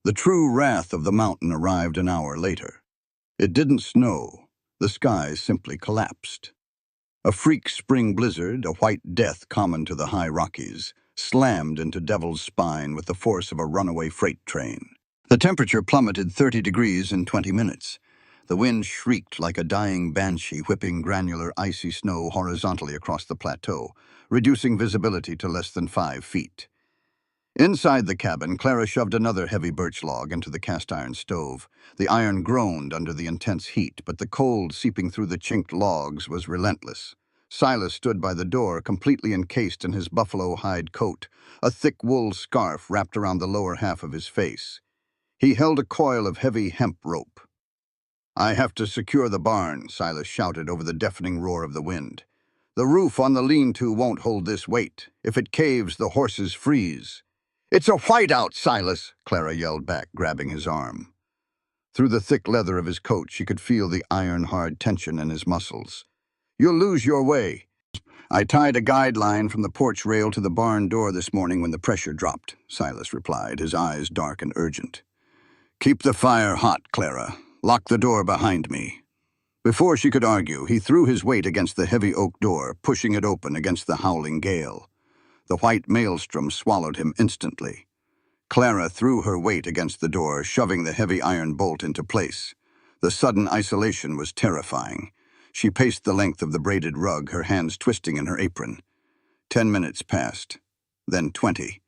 The true wrath of the mountain arrived an hour later. It didn't snow. The sky simply collapsed. A freak spring blizzard, a white death common to the high Rockies, slammed into Devil's Spine with the force of a runaway freight train. The temperature plummeted 30 degrees in 20 minutes. The wind shrieked like a dying banshee, whipping granular icy snow horizontally across the plateau, reducing visibility to less than 5 feet. Inside the cabin, Clara shoved another heavy birch log into the cast-iron stove. The iron groaned under the intense heat, but the cold seeping through the chinked logs was relentless. Silas stood by the door, completely encased in his buffalo hide coat, a thick wool scarf wrapped around the lower half of his face. He held a coil of heavy hemp rope. "I have to secure the barn," Silas shouted over the deafening roar of the wind. "The roof on the lean-to won't hold this weight. If it caves, the horses freeze." "It's a whiteout, Silas," Clara yelled back, grabbing his arm. Through the thick leather of his coat, she could feel the iron-hard tension in his muscles. "You'll lose your way." "I tied a guideline from the porch rail to the barn door this morning when the pressure dropped," Silas replied, his eyes dark and urgent. "Keep the fire hot, Clara. Lock the door behind me." Before she could argue, he threw his weight against the heavy oak door, pushing it open against the howling gale. The white maelstrom swallowed him instantly. Clara threw her weight against the door, shoving the heavy iron bolt into place. The sudden isolation was terrifying. She paced the length of the braided rug, her hands twisting in her apron. 10 minutes passed, then 20.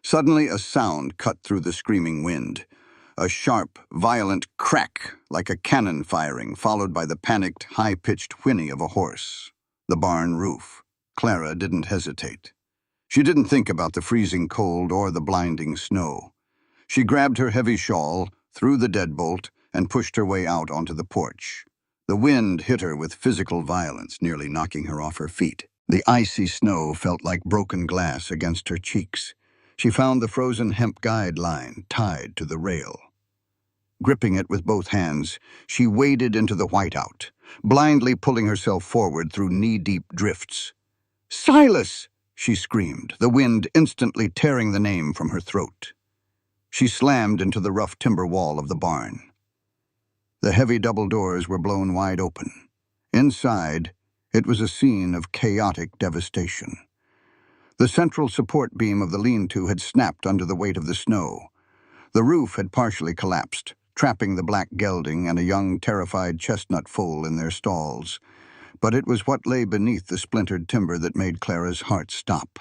Suddenly a sound cut through the screaming wind. A sharp, violent crack, like a cannon firing, followed by the panicked, high-pitched whinny of a horse. The barn roof. Clara didn't hesitate. She didn't think about the freezing cold or the blinding snow. She grabbed her heavy shawl, threw the deadbolt, and pushed her way out onto the porch. The wind hit her with physical violence, nearly knocking her off her feet. The icy snow felt like broken glass against her cheeks. She found the frozen hemp guide line tied to the rail. Gripping it with both hands, she waded into the whiteout, blindly pulling herself forward through knee-deep drifts. "Silas!" she screamed, the wind instantly tearing the name from her throat. She slammed into the rough timber wall of the barn. The heavy double doors were blown wide open. Inside, it was a scene of chaotic devastation. The central support beam of the lean-to had snapped under the weight of the snow. The roof had partially collapsed, trapping the black gelding and a young, terrified chestnut foal in their stalls. But it was what lay beneath the splintered timber that made Clara's heart stop.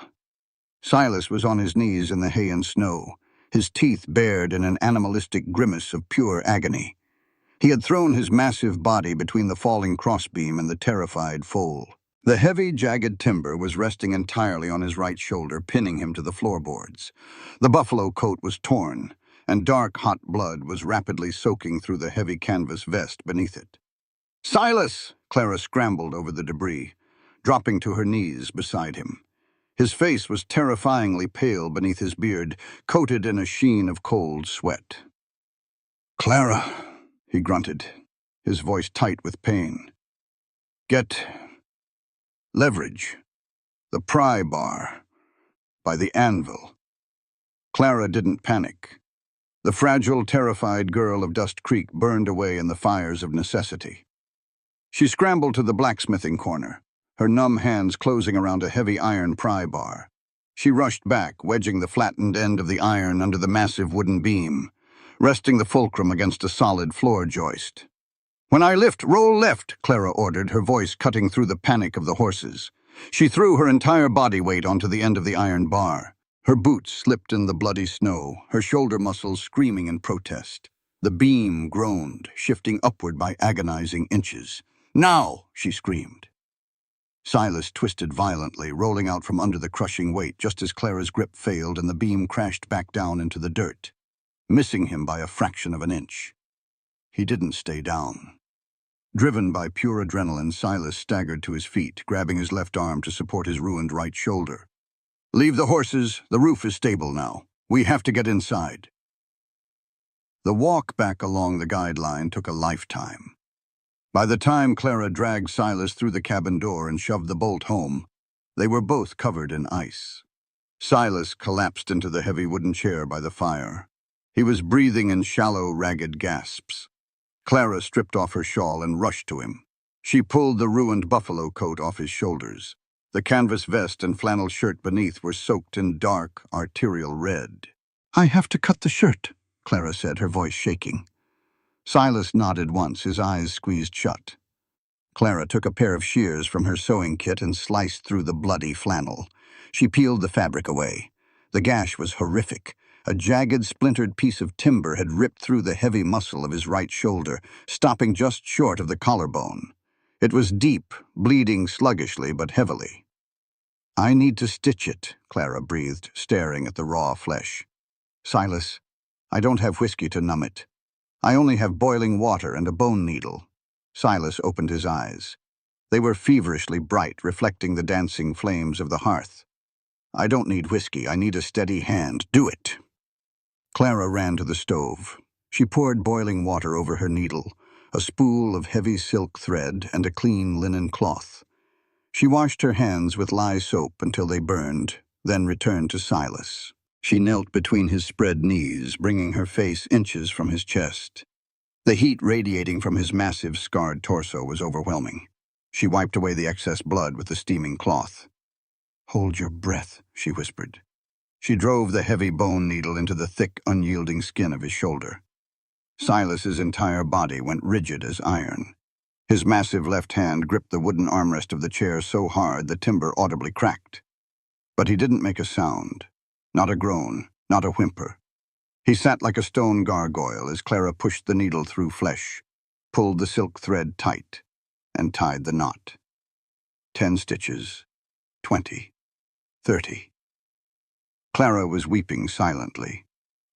Silas was on his knees in the hay and snow, his teeth bared in an animalistic grimace of pure agony. He had thrown his massive body between the falling crossbeam and the terrified foal. The heavy, jagged timber was resting entirely on his right shoulder, pinning him to the floorboards. The buffalo coat was torn, and dark, hot blood was rapidly soaking through the heavy canvas vest beneath it. "Silas!" Clara scrambled over the debris, dropping to her knees beside him. His face was terrifyingly pale beneath his beard, coated in a sheen of cold sweat. "Clara," he grunted, his voice tight with pain. "Get leverage. The pry bar. By the anvil." Clara didn't panic. The fragile, terrified girl of Dust Creek burned away in the fires of necessity. She scrambled to the blacksmithing corner, her numb hands closing around a heavy iron pry bar. She rushed back, wedging the flattened end of the iron under the massive wooden beam, resting the fulcrum against a solid floor joist. "When I lift, roll left," Clara ordered, her voice cutting through the panic of the horses. She threw her entire body weight onto the end of the iron bar. Her boots slipped in the bloody snow, her shoulder muscles screaming in protest. The beam groaned, shifting upward by agonizing inches. "Now!" she screamed. Silas twisted violently, rolling out from under the crushing weight just as Clara's grip failed and the beam crashed back down into the dirt, missing him by a fraction of an inch. He didn't stay down. Driven by pure adrenaline, Silas staggered to his feet, grabbing his left arm to support his ruined right shoulder. "Leave the horses. The roof is stable now. We have to get inside." The walk back along the guideline took a lifetime. By the time Clara dragged Silas through the cabin door and shoved the bolt home, they were both covered in ice. Silas collapsed into the heavy wooden chair by the fire. He was breathing in shallow, ragged gasps. Clara stripped off her shawl and rushed to him. She pulled the ruined buffalo coat off his shoulders. The canvas vest and flannel shirt beneath were soaked in dark, arterial red. "I have to cut the shirt," Clara said, her voice shaking. Silas nodded once, his eyes squeezed shut. Clara took a pair of shears from her sewing kit and sliced through the bloody flannel. She peeled the fabric away. The gash was horrific. A jagged, splintered piece of timber had ripped through the heavy muscle of his right shoulder, stopping just short of the collarbone. It was deep, bleeding sluggishly but heavily. "I need to stitch it," Clara breathed, staring at the raw flesh. "Silas, I don't have whiskey to numb it. I only have boiling water and a bone needle." Silas opened his eyes. They were feverishly bright, reflecting the dancing flames of the hearth. "I don't need whiskey. I need a steady hand. Do it." Clara ran to the stove. She poured boiling water over her needle, a spool of heavy silk thread, and a clean linen cloth. She washed her hands with lye soap until they burned, then returned to Silas. She knelt between his spread knees, bringing her face inches from his chest. The heat radiating from his massive, scarred torso was overwhelming. She wiped away the excess blood with the steaming cloth. "Hold your breath," she whispered. She drove the heavy bone needle into the thick, unyielding skin of his shoulder. Silas's entire body went rigid as iron. His massive left hand gripped the wooden armrest of the chair so hard the timber audibly cracked. But he didn't make a sound. Not a groan, not a whimper. He sat like a stone gargoyle as Clara pushed the needle through flesh, pulled the silk thread tight, and tied the knot. 10 stitches, 20, 30. Clara was weeping silently,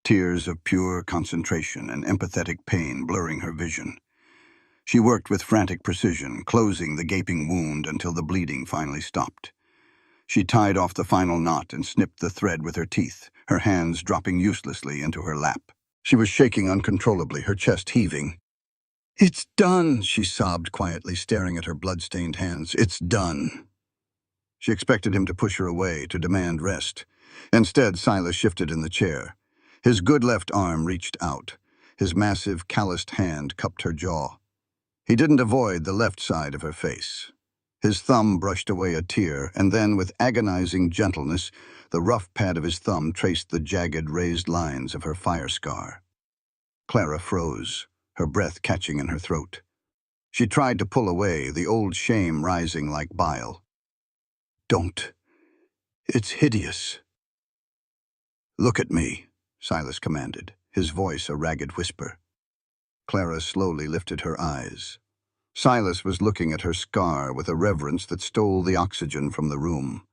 tears of pure concentration and empathetic pain blurring her vision. She worked with frantic precision, closing the gaping wound until the bleeding finally stopped. She tied off the final knot and snipped the thread with her teeth, her hands dropping uselessly into her lap. She was shaking uncontrollably, her chest heaving. "It's done," she sobbed quietly, staring at her blood-stained hands. "It's done." She expected him to push her away, to demand rest. Instead, Silas shifted in the chair. His good left arm reached out. His massive, calloused hand cupped her jaw. He didn't avoid the left side of her face. His thumb brushed away a tear, and then, with agonizing gentleness, the rough pad of his thumb traced the jagged, raised lines of her fire scar. Clara froze, her breath catching in her throat. She tried to pull away, the old shame rising like bile. "Don't. It's hideous." "Look at me," Silas commanded, his voice a ragged whisper. Clara slowly lifted her eyes. Silas was looking at her scar with a reverence that stole the oxygen from the room.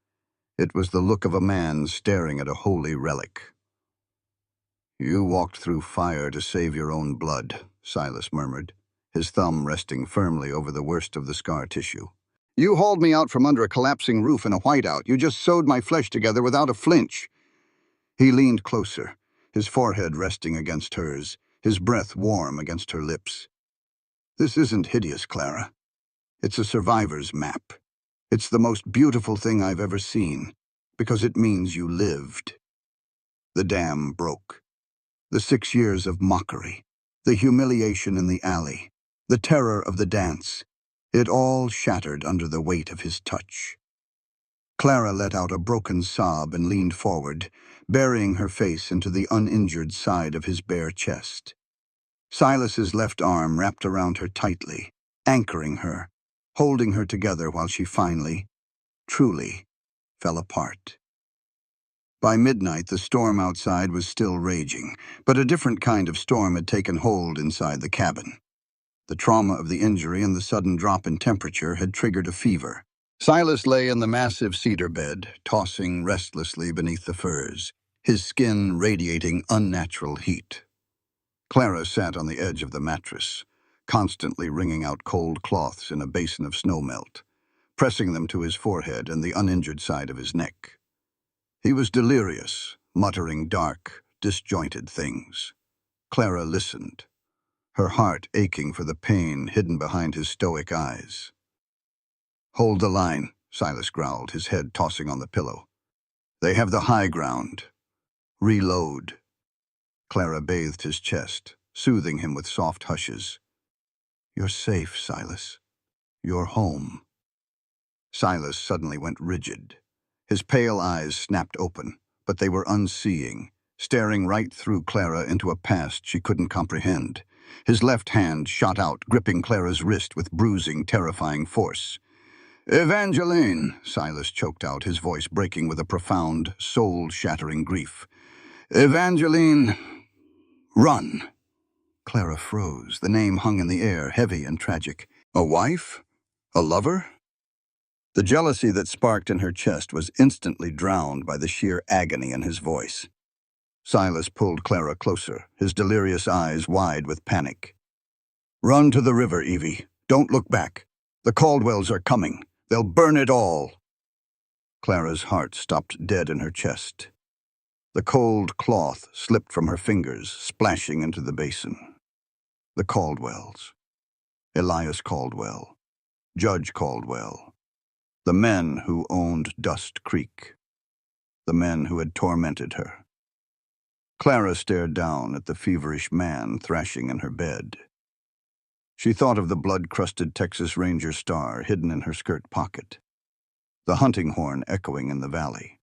It was the look of a man staring at a holy relic. "You walked through fire to save your own blood," Silas murmured, his thumb resting firmly over the worst of the scar tissue. "You hauled me out from under a collapsing roof in a whiteout. You just sewed my flesh together without a flinch." He leaned closer, his forehead resting against hers, his breath warm against her lips. "This isn't hideous, Clara. It's a survivor's map. It's the most beautiful thing I've ever seen, because it means you lived." The dam broke. The 6 years of mockery, the humiliation in the alley, the terror of the dance, it all shattered under the weight of his touch. Clara let out a broken sob and leaned forward, burying her face into the uninjured side of his bare chest. Silas's left arm wrapped around her tightly, anchoring her, holding her together while she finally, truly, fell apart. By midnight, the storm outside was still raging, but a different kind of storm had taken hold inside the cabin. The trauma of the injury and the sudden drop in temperature had triggered a fever. Silas lay in the massive cedar bed, tossing restlessly beneath the furs, his skin radiating unnatural heat. Clara sat on the edge of the mattress, constantly wringing out cold cloths in a basin of snowmelt, pressing them to his forehead and the uninjured side of his neck. He was delirious, muttering dark, disjointed things. Clara listened, her heart aching for the pain hidden behind his stoic eyes. "Hold the line," Silas growled, his head tossing on the pillow. "They have the high ground. Reload." Clara bathed his chest, soothing him with soft hushes. "You're safe, Silas. You're home." Silas suddenly went rigid. His pale eyes snapped open, but they were unseeing, staring right through Clara into a past she couldn't comprehend. His left hand shot out, gripping Clara's wrist with bruising, terrifying force. "Evangeline," Silas choked out, his voice breaking with a profound, soul-shattering grief. "Evangeline, run." Clara froze. The name hung in the air, heavy and tragic. A wife? A lover? The jealousy that sparked in her chest was instantly drowned by the sheer agony in his voice. Silas pulled Clara closer, his delirious eyes wide with panic. "Run to the river, Evie. Don't look back. The Caldwells are coming. They'll burn it all." Clara's heart stopped dead in her chest. The cold cloth slipped from her fingers, splashing into the basin. The Caldwells. Elias Caldwell. Judge Caldwell. The men who owned Dust Creek. The men who had tormented her. Clara stared down at the feverish man thrashing in her bed. She thought of the blood-crusted Texas Ranger star hidden in her skirt pocket, the hunting horn echoing in the valley.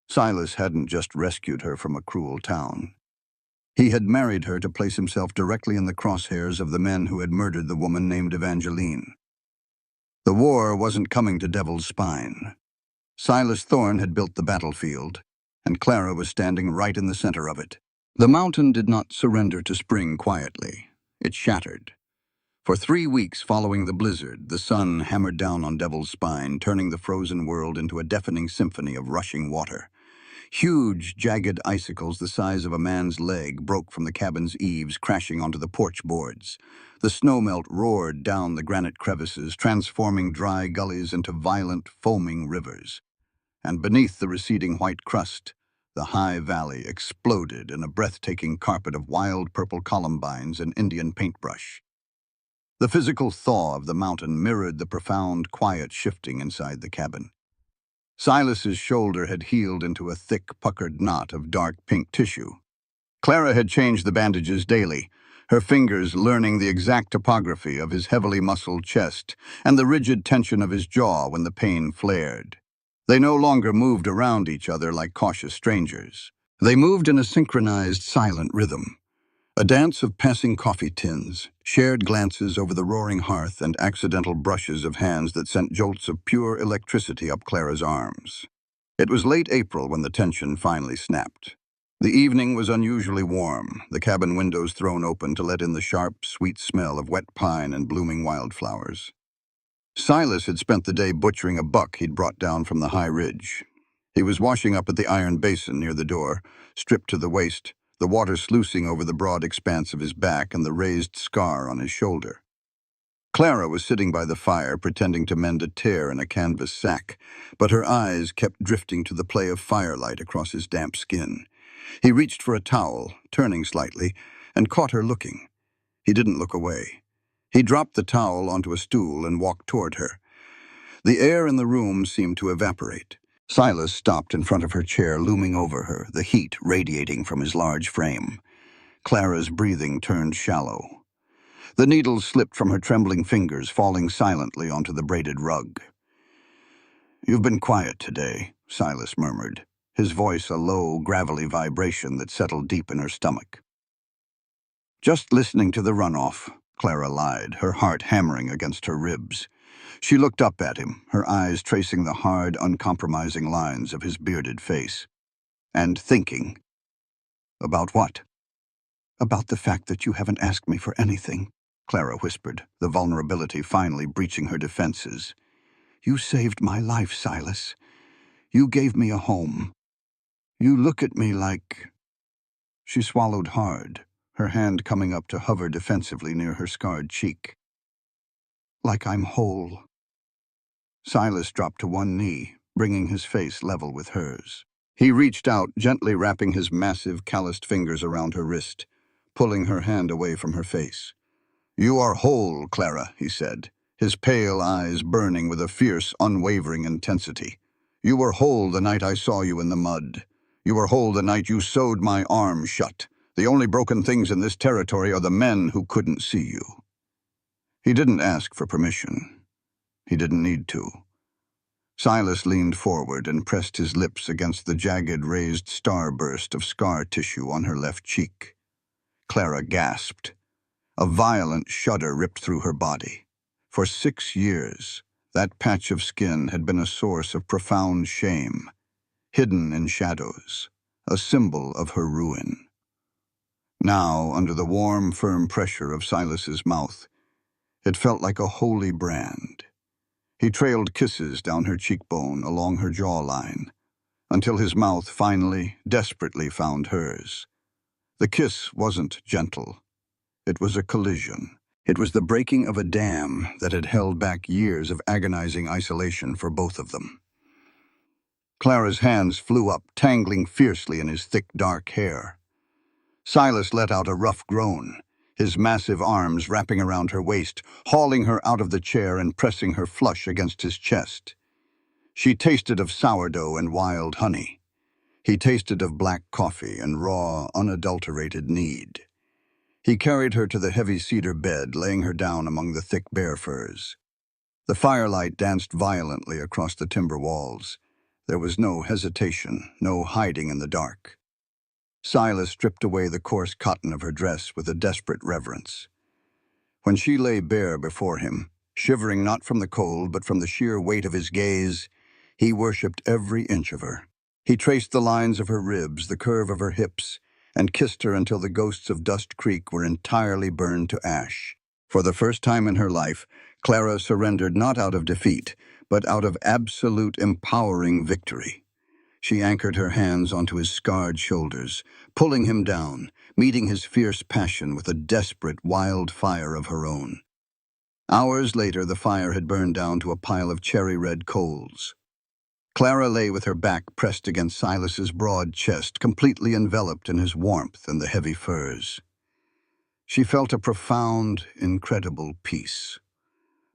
Silas hadn't just rescued her from a cruel town. He had married her to place himself directly in the crosshairs of the men who had murdered the woman named Evangeline. The war wasn't coming to Devil's Spine. Silas Thorne had built the battlefield, and Clara was standing right in the center of it. The mountain did not surrender to spring quietly. It shattered. For 3 weeks following the blizzard, the sun hammered down on Devil's Spine, turning the frozen world into a deafening symphony of rushing water. Huge, jagged icicles the size of a man's leg broke from the cabin's eaves, crashing onto the porch boards. The snowmelt roared down the granite crevices, transforming dry gullies into violent, foaming rivers. And beneath the receding white crust, the high valley exploded in a breathtaking carpet of wild purple columbines and Indian paintbrush. The physical thaw of the mountain mirrored the profound, quiet shifting inside the cabin. Silas's shoulder had healed into a thick, puckered knot of dark pink tissue. Clara had changed the bandages daily, her fingers learning the exact topography of his heavily muscled chest and the rigid tension of his jaw when the pain flared. They no longer moved around each other like cautious strangers. They moved in a synchronized, silent rhythm. A dance of passing coffee tins, shared glances over the roaring hearth, and accidental brushes of hands that sent jolts of pure electricity up Clara's arms. It was late April when the tension finally snapped. The evening was unusually warm, the cabin windows thrown open to let in the sharp, sweet smell of wet pine and blooming wildflowers. Silas had spent the day butchering a buck he'd brought down from the high ridge. He was washing up at the iron basin near the door, stripped to the waist, the water sluicing over the broad expanse of his back and the raised scar on his shoulder. Clara was sitting by the fire, pretending to mend a tear in a canvas sack, but her eyes kept drifting to the play of firelight across his damp skin. He reached for a towel, turning slightly, and caught her looking. He didn't look away. He dropped the towel onto a stool and walked toward her. The air in the room seemed to evaporate. Silas stopped in front of her chair, looming over her, the heat radiating from his large frame. Clara's breathing turned shallow. The needles slipped from her trembling fingers, falling silently onto the braided rug. "You've been quiet today," Silas murmured, his voice a low, gravelly vibration that settled deep in her stomach. "Just listening to the runoff," Clara lied, her heart hammering against her ribs. She looked up at him, her eyes tracing the hard, uncompromising lines of his bearded face. "And thinking." "About what?" "About the fact that you haven't asked me for anything," Clara whispered, the vulnerability finally breaching her defenses. "You saved my life, Silas. You gave me a home. You look at me like—" She swallowed hard, her hand coming up to hover defensively near her scarred cheek. "Like I'm whole." Silas dropped to one knee, bringing his face level with hers. He reached out, gently wrapping his massive, calloused fingers around her wrist. pulling her hand away from her face. "You are whole, Clara," he said, his pale eyes burning with a fierce, unwavering intensity. "You were whole the night I saw you in the mud. You were whole the night you sewed my arm shut. The only broken things in this territory are the men who couldn't see you." He didn't ask for permission. He didn't need to. Silas leaned forward and pressed his lips against the jagged, raised starburst of scar tissue on her left cheek. Clara gasped. A violent shudder ripped through her body. For 6 years, that patch of skin had been a source of profound shame, hidden in shadows, a symbol of her ruin. Now, under the warm, firm pressure of Silas's mouth, it felt like a holy brand. He trailed kisses down her cheekbone, along her jawline, until his mouth finally, desperately found hers. The kiss wasn't gentle. It was a collision. It was the breaking of a dam that had held back years of agonizing isolation for both of them. Clara's hands flew up, tangling fiercely in his thick, dark hair. Silas let out a rough groan, his massive arms wrapping around her waist, hauling her out of the chair and pressing her flush against his chest. She tasted of sourdough and wild honey. He tasted of black coffee and raw, unadulterated need. He carried her to the heavy cedar bed, laying her down among the thick bear furs. The firelight danced violently across the timber walls. There was no hesitation, no hiding in the dark. Silas stripped away the coarse cotton of her dress with a desperate reverence. When she lay bare before him, shivering not from the cold but from the sheer weight of his gaze, he worshipped every inch of her. He traced the lines of her ribs, the curve of her hips, and kissed her until the ghosts of Dust Creek were entirely burned to ash. For the first time in her life, Clara surrendered not out of defeat, but out of absolute empowering victory. She anchored her hands onto his scarred shoulders, pulling him down, meeting his fierce passion with a desperate, wild fire of her own. Hours later, the fire had burned down to a pile of cherry-red coals. Clara lay with her back pressed against Silas's broad chest, completely enveloped in his warmth and the heavy furs. She felt a profound, incredible peace.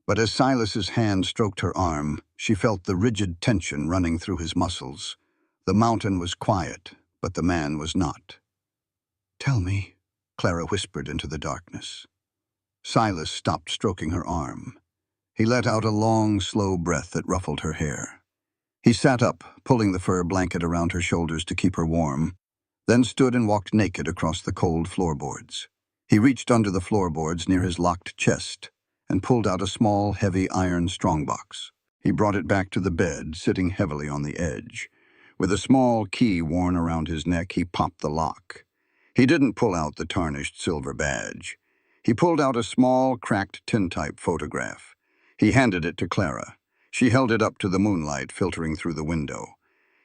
But as Silas's hand stroked her arm, she felt the rigid tension running through his muscles. The mountain was quiet, but the man was not. "Tell me," Clara whispered into the darkness. Silas stopped stroking her arm. He let out a long, slow breath that ruffled her hair. He sat up, pulling the fur blanket around her shoulders to keep her warm, then stood and walked naked across the cold floorboards. He reached under the floorboards near his locked chest and pulled out a small, heavy iron strongbox. He brought it back to the bed, sitting heavily on the edge. With a small key worn around his neck, he popped the lock. He didn't pull out the tarnished silver badge. He pulled out a small, cracked tintype photograph. He handed it to Clara. She held it up to the moonlight filtering through the window.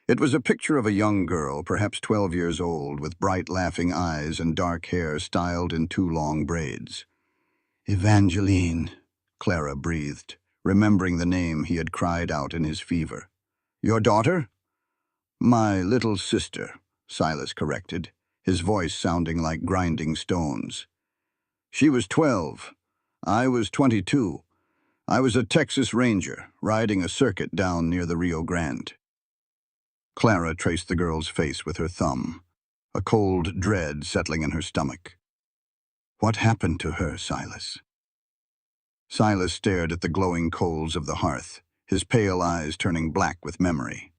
It was a picture of a young girl, perhaps 12 years old, with bright, laughing eyes and dark hair styled in 2 long braids. "Evangeline," Clara breathed, remembering the name he had cried out in his fever. "Your daughter?" "My little sister," Silas corrected, his voice sounding like grinding stones. "She was 12. I was 22. I was a Texas Ranger, riding a circuit down near the Rio Grande." Clara traced the girl's face with her thumb, a cold dread settling in her stomach. "What happened to her, Silas?" Silas stared at the glowing coals of the hearth, his pale eyes turning black with memory.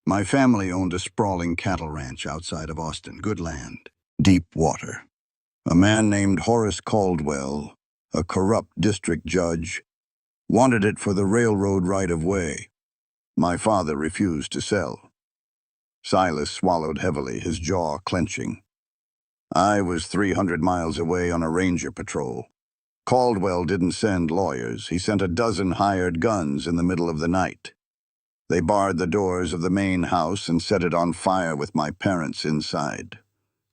"My family owned a sprawling cattle ranch outside of Austin, good land, deep water. A man named Horace Caldwell, a corrupt district judge, wanted it for the railroad right-of-way. My father refused to sell." Silas swallowed heavily, his jaw clenching. "I was 300 miles away on a ranger patrol. Caldwell didn't send lawyers. He sent a dozen hired guns in the middle of the night. They barred the doors of the main house and set it on fire with my parents inside."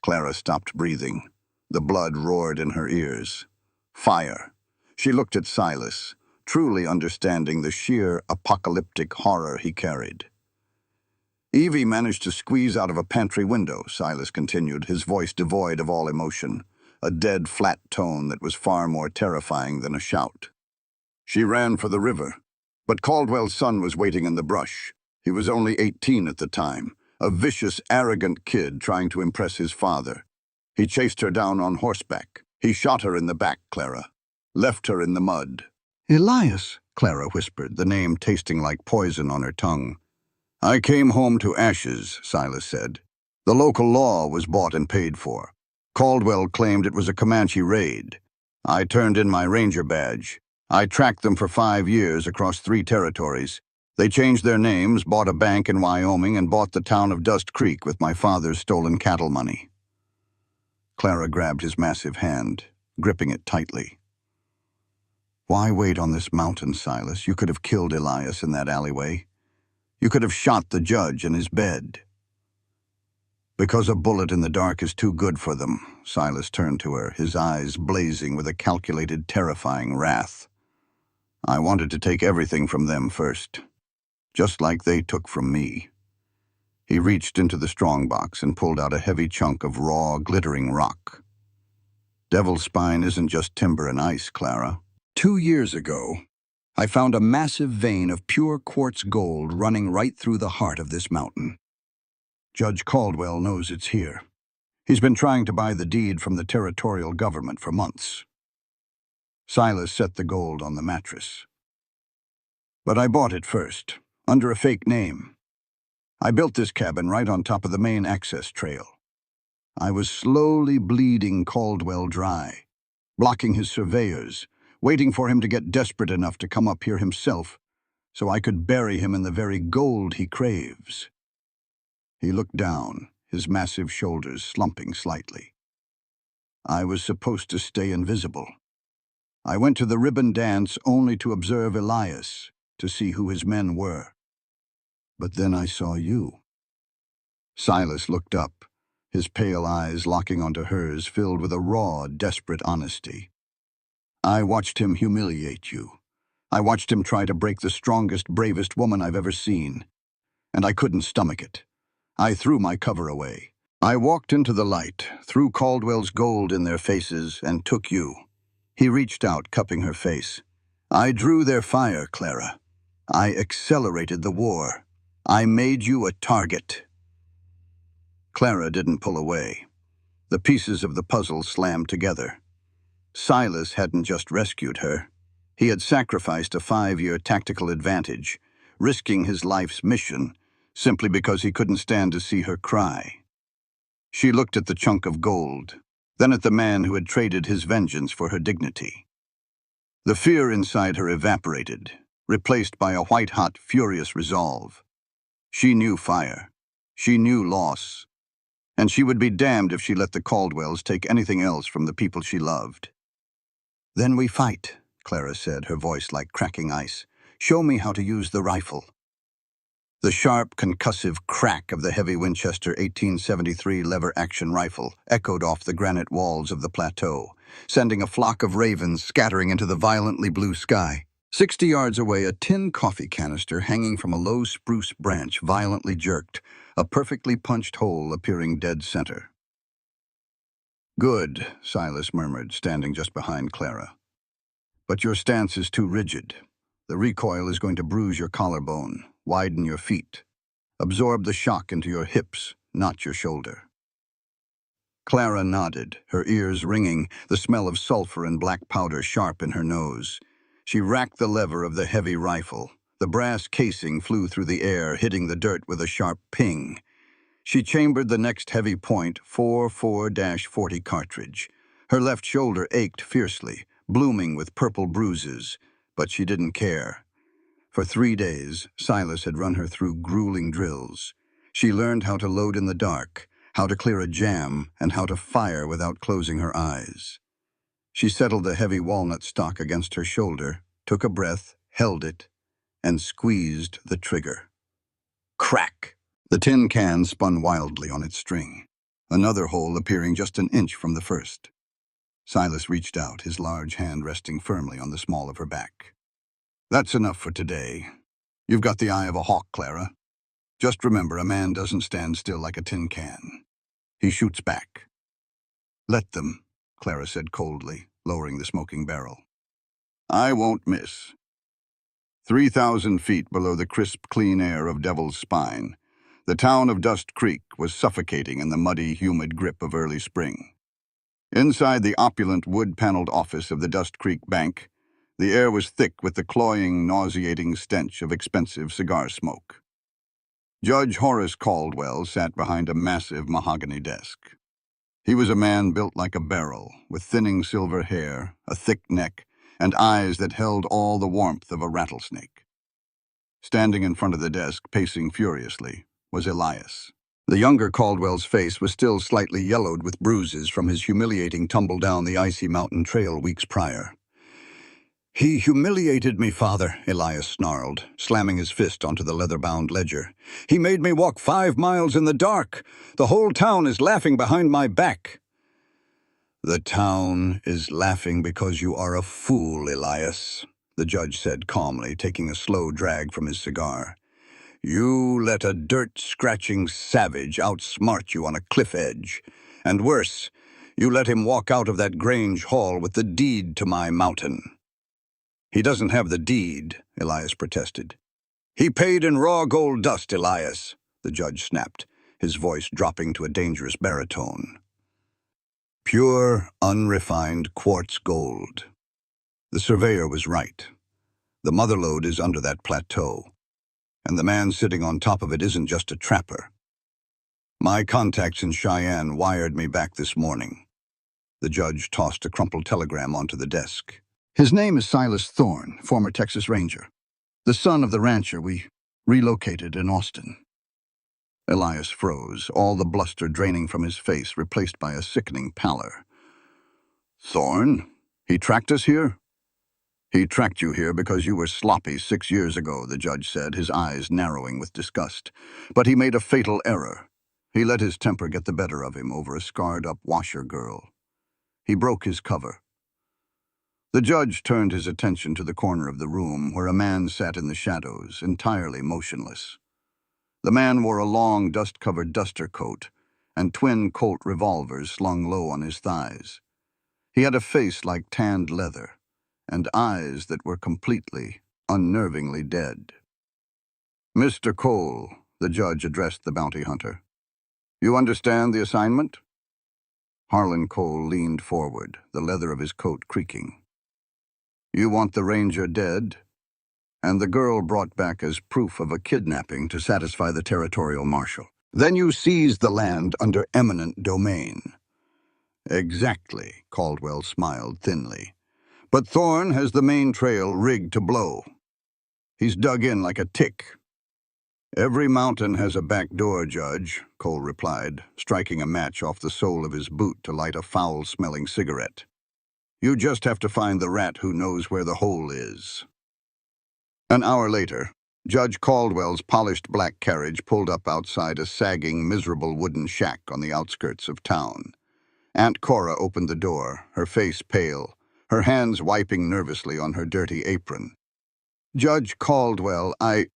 Clara stopped breathing. The blood roared in her ears. Fire. She looked at Silas, truly understanding the sheer apocalyptic horror he carried. Evie managed to squeeze out of a pantry window, Silas continued, his voice devoid of all emotion, a dead, flat tone that was far more terrifying than a shout. She ran for the river, but Caldwell's son was waiting in the brush. He was only 18 at the time, a vicious, arrogant kid trying to impress his father. He chased her down on horseback. He shot her in the back, Clara. Left her in the mud. Elias, Clara whispered, the name tasting like poison on her tongue. I came home to ashes, Silas said. The local law was bought and paid for. Caldwell claimed it was a Comanche raid. I turned in my ranger badge. I tracked them for 5 years across 3 territories. They changed their names, bought a bank in Wyoming, and bought the town of Dust Creek with my father's stolen cattle money. Clara grabbed his massive hand, gripping it tightly. Why wait on this mountain, Silas? You could have killed Elias in that alleyway. You could have shot the judge in his bed. Because a bullet in the dark is too good for them, Silas turned to her, his eyes blazing with a calculated, terrifying wrath. I wanted to take everything from them first, just like they took from me. He reached into the strongbox and pulled out a heavy chunk of raw, glittering rock. Devil's Spine isn't just timber and ice, Clara. 2 years ago, I found a massive vein of pure quartz gold running right through the heart of this mountain. Judge Caldwell knows it's here. He's been trying to buy the deed from the territorial government for months. Silas set the gold on the mattress. But I bought it first, under a fake name. I built this cabin right on top of the main access trail. I was slowly bleeding Caldwell dry, blocking his surveyors, waiting for him to get desperate enough to come up here himself so I could bury him in the very gold he craves. He looked down, his massive shoulders slumping slightly. I was supposed to stay invisible. I went to the ribbon dance only to observe Elias, to see who his men were. But then I saw you. Silas looked up, his pale eyes locking onto hers, filled with a raw, desperate honesty. I watched him humiliate you. I watched him try to break the strongest, bravest woman I've ever seen. And I couldn't stomach it. I threw my cover away. I walked into the light, threw Caldwell's gold in their faces, and took you. He reached out, cupping her face. I drew their fire, Clara. I accelerated the war. I made you a target. Clara didn't pull away. The pieces of the puzzle slammed together. Silas hadn't just rescued her. He had sacrificed a 5-year tactical advantage, risking his life's mission, simply because he couldn't stand to see her cry. She looked at the chunk of gold, then at the man who had traded his vengeance for her dignity. The fear inside her evaporated, replaced by a white-hot, furious resolve. She knew fire. She knew loss. And she would be damned if she let the Caldwells take anything else from the people she loved. Then we fight, Clara said, her voice like cracking ice. Show me how to use the rifle. The sharp, concussive crack of the heavy Winchester 1873 lever-action rifle echoed off the granite walls of the plateau, sending a flock of ravens scattering into the violently blue sky. 60 yards away, a tin coffee canister hanging from a low spruce branch violently jerked, a perfectly punched hole appearing dead center. Good, Silas murmured, standing just behind Clara. But your stance is too rigid. The recoil is going to bruise your collarbone, widen your feet, absorb the shock into your hips, not your shoulder. Clara nodded, her ears ringing, the smell of sulfur and black powder sharp in her nose. She racked the lever of the heavy rifle. The brass casing flew through the air, hitting the dirt with a sharp ping. She chambered the next heavy point, 44-40 cartridge. Her left shoulder ached fiercely, blooming with purple bruises, but she didn't care. For 3 days, Silas had run her through grueling drills. She learned how to load in the dark, how to clear a jam, and how to fire without closing her eyes. She settled the heavy walnut stock against her shoulder, took a breath, held it, and squeezed the trigger. Crack! The tin can spun wildly on its string, another hole appearing just an inch from the first. Silas reached out, his large hand resting firmly on the small of her back. That's enough for today. You've got the eye of a hawk, Clara. Just remember, a man doesn't stand still like a tin can. He shoots back. Let them, Clara said coldly, lowering the smoking barrel. I won't miss. 3,000 feet below the crisp, clean air of Devil's Spine, the town of Dust Creek was suffocating in the muddy, humid grip of early spring. Inside the opulent wood-paneled office of the Dust Creek Bank, the air was thick with the cloying, nauseating stench of expensive cigar smoke. Judge Horace Caldwell sat behind a massive mahogany desk. He was a man built like a barrel, with thinning silver hair, a thick neck, and eyes that held all the warmth of a rattlesnake. Standing in front of the desk, pacing furiously, was Elias. The younger Caldwell's face was still slightly yellowed with bruises from his humiliating tumble down the icy mountain trail weeks prior. "He humiliated me, Father," Elias snarled, slamming his fist onto the leather-bound ledger. "He made me walk 5 miles in the dark. The whole town is laughing behind my back." "The town is laughing because you are a fool, Elias," the judge said calmly, taking a slow drag from his cigar. "You let a dirt-scratching savage outsmart you on a cliff edge. And worse, you let him walk out of that Grange Hall with the deed to my mountain." "He doesn't have the deed," Elias protested. "He paid in raw gold dust, Elias," the judge snapped, his voice dropping to a dangerous baritone. "Pure, unrefined quartz gold." The surveyor was right. The motherlode is under that plateau, and the man sitting on top of it isn't just a trapper. My contacts in Cheyenne wired me back this morning. The judge tossed a crumpled telegram onto the desk. "His name is Silas Thorne, former Texas Ranger, the son of the rancher we relocated in Austin." Elias froze, all the bluster draining from his face, replaced by a sickening pallor. "Thorne? He tracked us here?" "He tracked you here because you were sloppy 6 years ago," the judge said, his eyes narrowing with disgust. "But he made a fatal error. He let his temper get the better of him over a scarred-up washer girl. He broke his cover." The judge turned his attention to the corner of the room where a man sat in the shadows, entirely motionless. The man wore a long, dust-covered duster coat and twin Colt revolvers slung low on his thighs. He had a face like tanned leather and eyes that were completely, unnervingly dead. "Mr. Cole," the judge addressed the bounty hunter, "you understand the assignment?" Harlan Cole leaned forward, the leather of his coat creaking. "You want the ranger dead, and the girl brought back as proof of a kidnapping to satisfy the territorial marshal. Then you seize the land under eminent domain." "Exactly," Caldwell smiled thinly. "But Thorne has the main trail rigged to blow. He's dug in like a tick." "Every mountain has a back door, Judge," Cole replied, striking a match off the sole of his boot to light a foul-smelling cigarette. "You just have to find the rat who knows where the hole is." An hour later, Judge Caldwell's polished black carriage pulled up outside a sagging, miserable wooden shack on the outskirts of town. Aunt Cora opened the door, her face pale, her hands wiping nervously on her dirty apron. "Judge Caldwell, I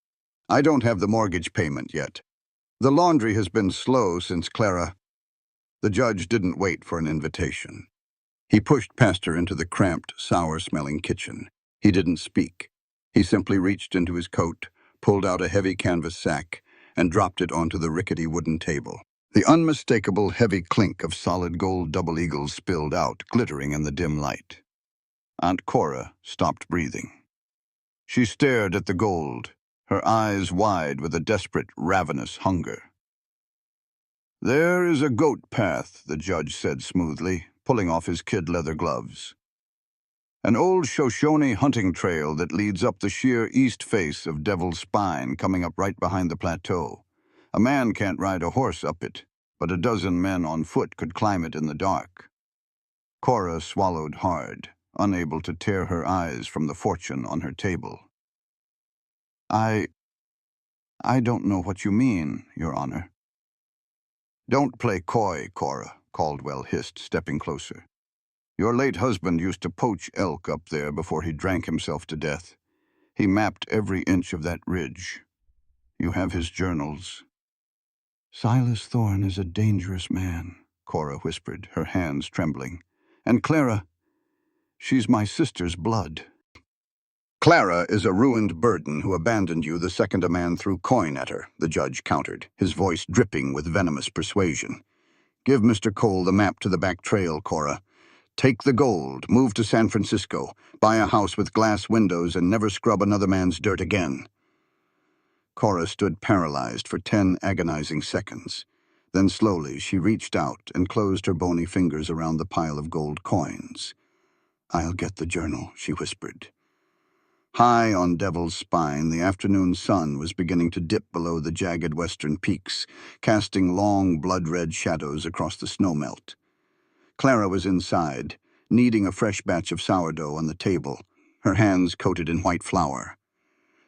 don't have the mortgage payment yet. The laundry has been slow since Clara—" The judge didn't wait for an invitation. He pushed past her into the cramped, sour-smelling kitchen. He didn't speak. He simply reached into his coat, pulled out a heavy canvas sack, and dropped it onto the rickety wooden table. The unmistakable heavy clink of solid gold double eagles spilled out, glittering in the dim light. Aunt Cora stopped breathing. She stared at the gold, her eyes wide with a desperate, ravenous hunger. "There is a goat path," the judge said smoothly, pulling off his kid leather gloves. "An old Shoshone hunting trail that leads up the sheer east face of Devil's Spine, coming up right behind the plateau. A man can't ride a horse up it, but a dozen men on foot could climb it in the dark." Cora swallowed hard, unable to tear her eyes from the fortune on her table. I don't know what you mean, Your Honor." "Don't play coy, Cora," Caldwell hissed, stepping closer. "Your late husband used to poach elk up there before he drank himself to death. He mapped every inch of that ridge. You have his journals. Silas Thorne is a dangerous man, Cora whispered, her hands trembling. And Clara, she's my sister's blood. Clara is a ruined burden who abandoned you the second a man threw coin at her, the judge countered, his voice dripping with venomous persuasion. Give Mr. Cole the map to the back trail, Cora. Take the gold, move to San Francisco, buy a house with glass windows, and never scrub another man's dirt again. Cora stood paralyzed for 10 agonizing seconds. Then slowly she reached out and closed her bony fingers around the pile of gold coins. I'll get the journal, she whispered. High on Devil's Spine, the afternoon sun was beginning to dip below the jagged western peaks, casting long, blood-red shadows across the snowmelt. Clara was inside, kneading a fresh batch of sourdough on the table, her hands coated in white flour.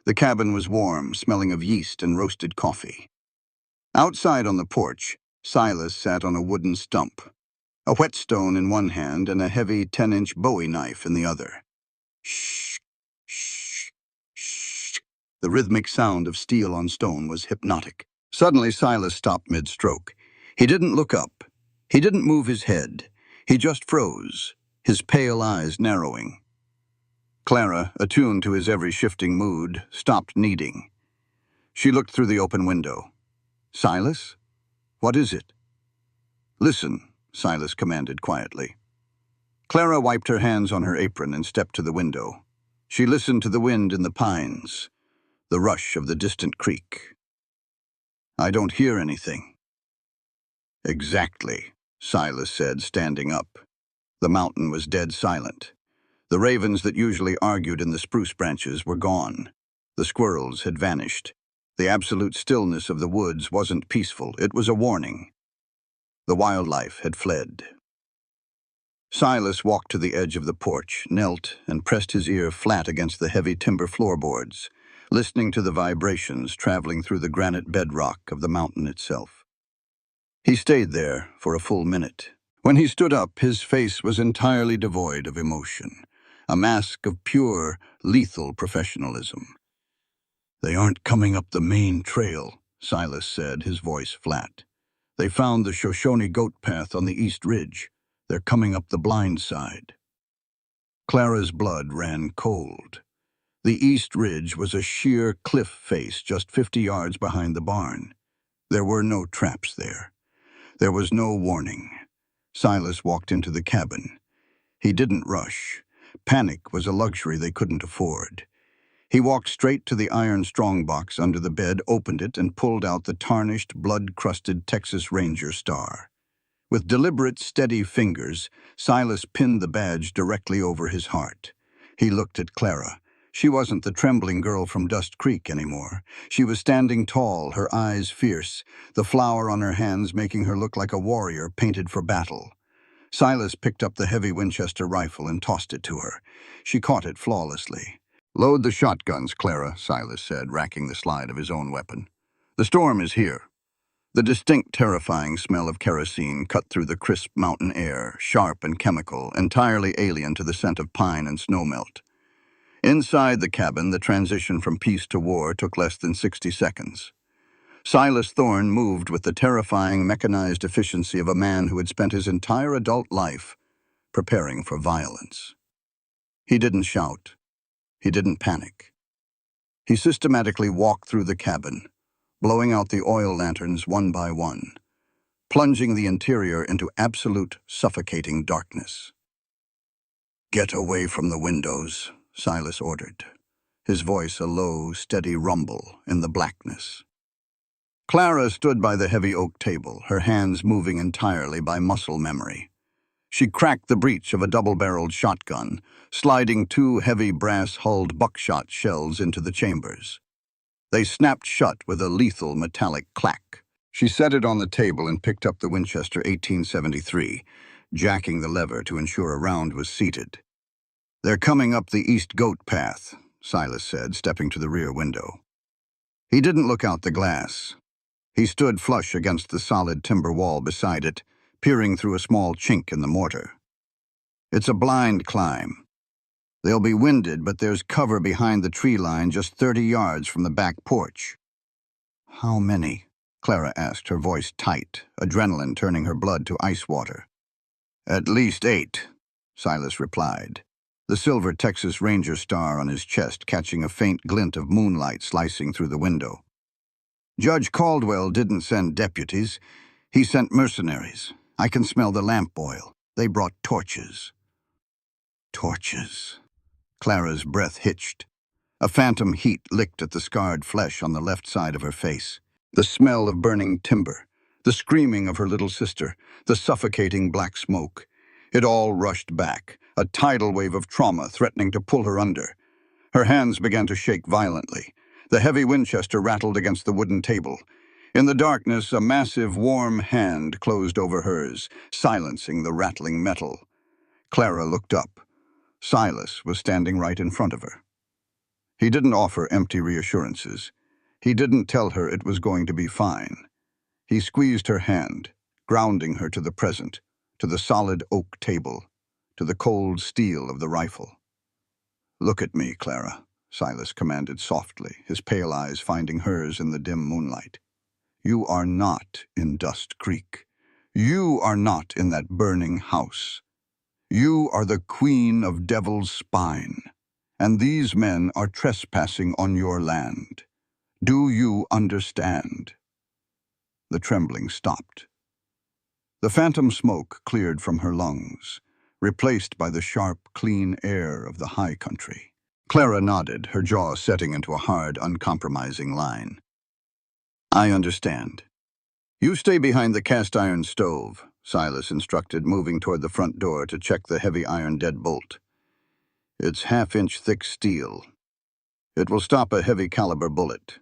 The cabin was warm, smelling of yeast and roasted coffee. Outside on the porch, Silas sat on a wooden stump, a whetstone in one hand and a heavy 10-inch Bowie knife in the other. Shh, shh, shh. The rhythmic sound of steel on stone was hypnotic. Suddenly, Silas stopped mid-stroke. He didn't look up. He didn't move his head. He just froze, his pale eyes narrowing. Clara, attuned to his every shifting mood, stopped kneading. She looked through the open window. Silas? What is it? Listen, Silas commanded quietly. Clara wiped her hands on her apron and stepped to the window. She listened to the wind in the pines, the rush of the distant creek. I don't hear anything. Exactly, Silas said, standing up. The mountain was dead silent. The ravens that usually argued in the spruce branches were gone. The squirrels had vanished. The absolute stillness of the woods wasn't peaceful, it was a warning. The wildlife had fled. Silas walked to the edge of the porch, knelt, and pressed his ear flat against the heavy timber floorboards, listening to the vibrations traveling through the granite bedrock of the mountain itself. He stayed there for a full minute. When he stood up, his face was entirely devoid of emotion, a mask of pure, lethal professionalism. They aren't coming up the main trail, Silas said, his voice flat. They found the Shoshone goat path on the east ridge. They're coming up the blind side. Clara's blood ran cold. The east ridge was a sheer cliff face just 50 yards behind the barn. There were no traps there. There was no warning. Silas walked into the cabin. He didn't rush. Panic was a luxury they couldn't afford. He walked straight to the iron strongbox under the bed, opened it, and pulled out the tarnished, blood-crusted Texas Ranger star. With deliberate, steady fingers, Silas pinned the badge directly over his heart. He looked at Clara. She wasn't the trembling girl from Dust Creek anymore. She was standing tall, her eyes fierce, the flower on her hands making her look like a warrior painted for battle. Silas picked up the heavy Winchester rifle and tossed it to her. She caught it flawlessly. Load the shotguns, Clara, Silas said, racking the slide of his own weapon. The storm is here. The distinct, terrifying smell of kerosene cut through the crisp mountain air, sharp and chemical, entirely alien to the scent of pine and snowmelt. Inside the cabin, the transition from peace to war took less than 60 seconds. Silas Thorne moved with the terrifying, mechanized efficiency of a man who had spent his entire adult life preparing for violence. He didn't shout. He didn't panic. He systematically walked through the cabin, blowing out the oil lanterns one by one, plunging the interior into absolute, suffocating darkness. Get away from the windows, Silas ordered, his voice a low, steady rumble in the blackness. Clara stood by the heavy oak table, her hands moving entirely by muscle memory. She cracked the breech of a double-barreled shotgun, sliding 2 heavy brass-hulled buckshot shells into the chambers. They snapped shut with a lethal metallic clack. She set it on the table and picked up the Winchester 1873, jacking the lever to ensure a round was seated. They're coming up the east goat path, Silas said, stepping to the rear window. He didn't look out the glass. He stood flush against the solid timber wall beside it, peering through a small chink in the mortar. It's a blind climb. They'll be winded, but there's cover behind the tree line just 30 yards from the back porch. How many? Clara asked, her voice tight, adrenaline turning her blood to ice water. At least 8, Silas replied, the silver Texas Ranger star on his chest catching a faint glint of moonlight slicing through the window. Judge Caldwell didn't send deputies. He sent mercenaries. I can smell the lamp oil. They brought torches. Torches. Clara's breath hitched. A phantom heat licked at the scarred flesh on the left side of her face. The smell of burning timber, the screaming of her little sister, the suffocating black smoke. It all rushed back, a tidal wave of trauma threatening to pull her under. Her hands began to shake violently. The heavy Winchester rattled against the wooden table. In the darkness, a massive, warm hand closed over hers, silencing the rattling metal. Clara looked up. Silas was standing right in front of her. He didn't offer empty reassurances. He didn't tell her it was going to be fine. He squeezed her hand, grounding her to the present, to the solid oak table, to the cold steel of the rifle. "Look at me, Clara," Silas commanded softly, his pale eyes finding hers in the dim moonlight. "You are not in Dust Creek. You are not in that burning house. You are the queen of Devil's Spine, and these men are trespassing on your land. Do you understand?" The trembling stopped. The phantom smoke cleared from her lungs, replaced by the sharp, clean air of the high country. Clara nodded, her jaw setting into a hard, uncompromising line. "I understand. You stay behind the cast-iron stove," Silas instructed, moving toward the front door to check the heavy iron deadbolt. "It's half-inch thick steel. It will stop a heavy-caliber bullet.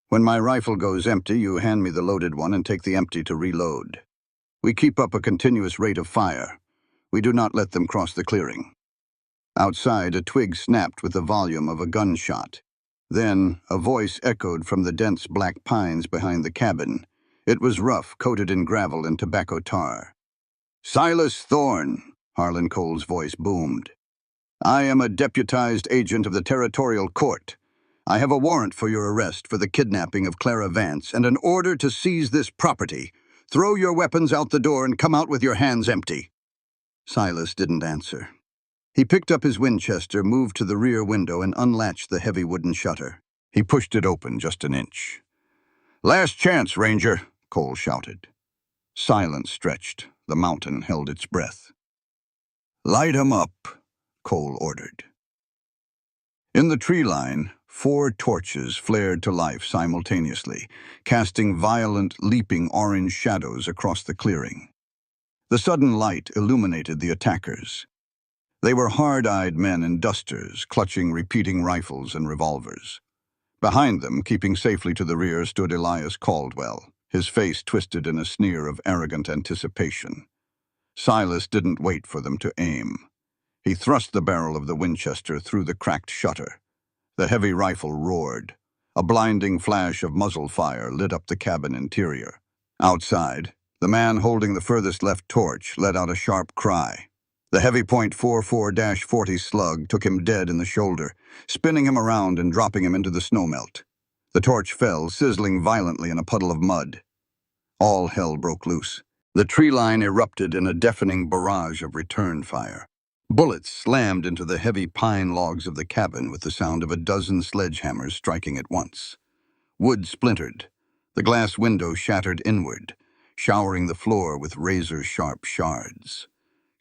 When my rifle goes empty, you hand me the loaded one and take the empty to reload. We keep up a continuous rate of fire. We do not let them cross the clearing." Outside, a twig snapped with the volume of a gunshot. Then, a voice echoed from the dense black pines behind the cabin. It was rough, coated in gravel and tobacco tar. "Silas Thorne," Harlan Cole's voice boomed. "I am a deputized agent of the Territorial Court. I have a warrant for your arrest for the kidnapping of Clara Vance and an order to seize this property. Throw your weapons out the door and come out with your hands empty." Silas didn't answer. He picked up his Winchester, moved to the rear window, and unlatched the heavy wooden shutter. He pushed it open just an inch. "Last chance, Ranger," Cole shouted. Silence stretched. The mountain held its breath. "Light 'em up," Cole ordered. In the tree line, 4 torches flared to life simultaneously, casting violent, leaping orange shadows across the clearing. The sudden light illuminated the attackers. They were hard-eyed men in dusters, clutching repeating rifles and revolvers. Behind them, keeping safely to the rear, stood Elias Caldwell, his face twisted in a sneer of arrogant anticipation. Silas didn't wait for them to aim. He thrust the barrel of the Winchester through the cracked shutter. The heavy rifle roared. A blinding flash of muzzle fire lit up the cabin interior. Outside, the man holding the furthest left torch let out a sharp cry. The heavy .44-40 slug took him dead in the shoulder, spinning him around and dropping him into the snowmelt. The torch fell, sizzling violently in a puddle of mud. All hell broke loose. The tree line erupted in a deafening barrage of return fire. Bullets slammed into the heavy pine logs of the cabin with the sound of a dozen sledgehammers striking at once. Wood splintered. The glass window shattered inward, showering the floor with razor-sharp shards.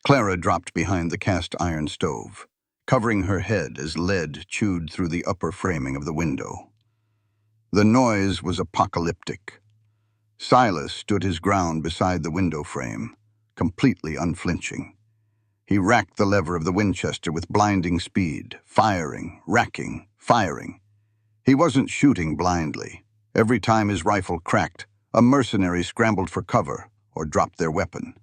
Clara dropped behind the cast-iron stove, covering her head as lead chewed through the upper framing of the window. The noise was apocalyptic. Silas stood his ground beside the window frame, completely unflinching. He racked the lever of the Winchester with blinding speed, firing, racking, firing. He wasn't shooting blindly. Every time his rifle cracked, a mercenary scrambled for cover or dropped their weapon.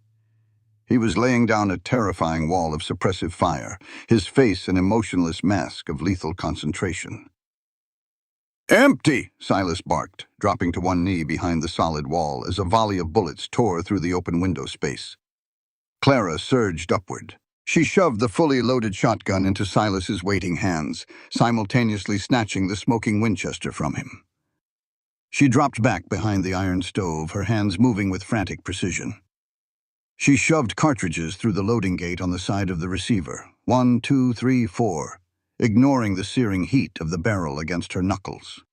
He was laying down a terrifying wall of suppressive fire, his face an emotionless mask of lethal concentration. "Empty!" Silas barked, dropping to one knee behind the solid wall as a volley of bullets tore through the open window space. Clara surged upward. She shoved the fully loaded shotgun into Silas's waiting hands, simultaneously snatching the smoking Winchester from him. She dropped back behind the iron stove, her hands moving with frantic precision. She shoved cartridges through the loading gate on the side of the receiver. 1, 2, 3, 4, ignoring the searing heat of the barrel against her knuckles.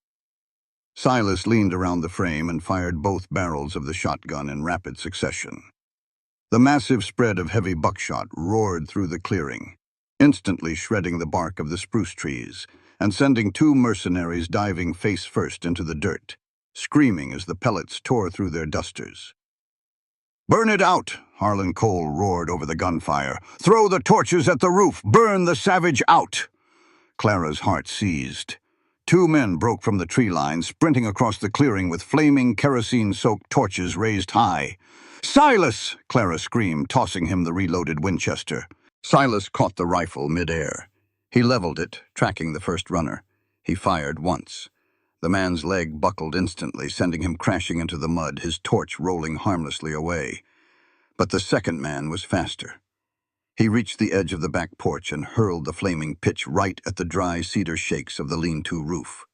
Silas leaned around the frame and fired both barrels of the shotgun in rapid succession. The massive spread of heavy buckshot roared through the clearing, instantly shredding the bark of the spruce trees and sending two mercenaries diving face first into the dirt, screaming as the pellets tore through their dusters. "Burn it out!" Harlan Cole roared over the gunfire. "Throw the torches at the roof! Burn the savage out!" Clara's heart seized. Two men broke from the tree line, sprinting across the clearing with flaming, kerosene-soaked torches raised high. "Silas!" Clara screamed, tossing him the reloaded Winchester. Silas caught the rifle mid-air. He leveled it, tracking the first runner. He fired once. The man's leg buckled instantly, sending him crashing into the mud, his torch rolling harmlessly away. But the second man was faster. He reached the edge of the back porch and hurled the flaming pitch right at the dry cedar shakes of the lean-to roof.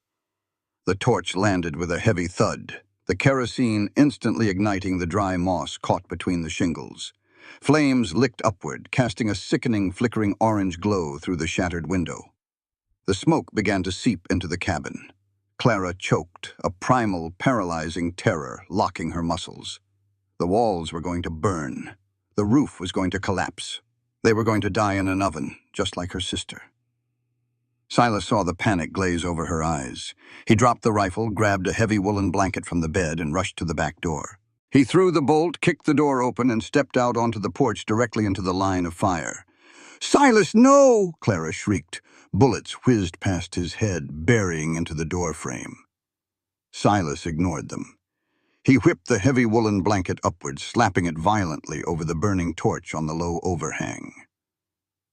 The torch landed with a heavy thud, the kerosene instantly igniting the dry moss caught between the shingles. Flames licked upward, casting a sickening, flickering orange glow through the shattered window. The smoke began to seep into the cabin. Clara choked, a primal, paralyzing terror locking her muscles. The walls were going to burn. The roof was going to collapse. They were going to die in an oven, just like her sister. Silas saw the panic glaze over her eyes. He dropped the rifle, grabbed a heavy woolen blanket from the bed, and rushed to the back door. He threw the bolt, kicked the door open, and stepped out onto the porch directly into the line of fire. "Silas, no!" Clara shrieked. Bullets whizzed past his head, burying into the door frame. Silas ignored them. He whipped the heavy woolen blanket upward, slapping it violently over the burning torch on the low overhang.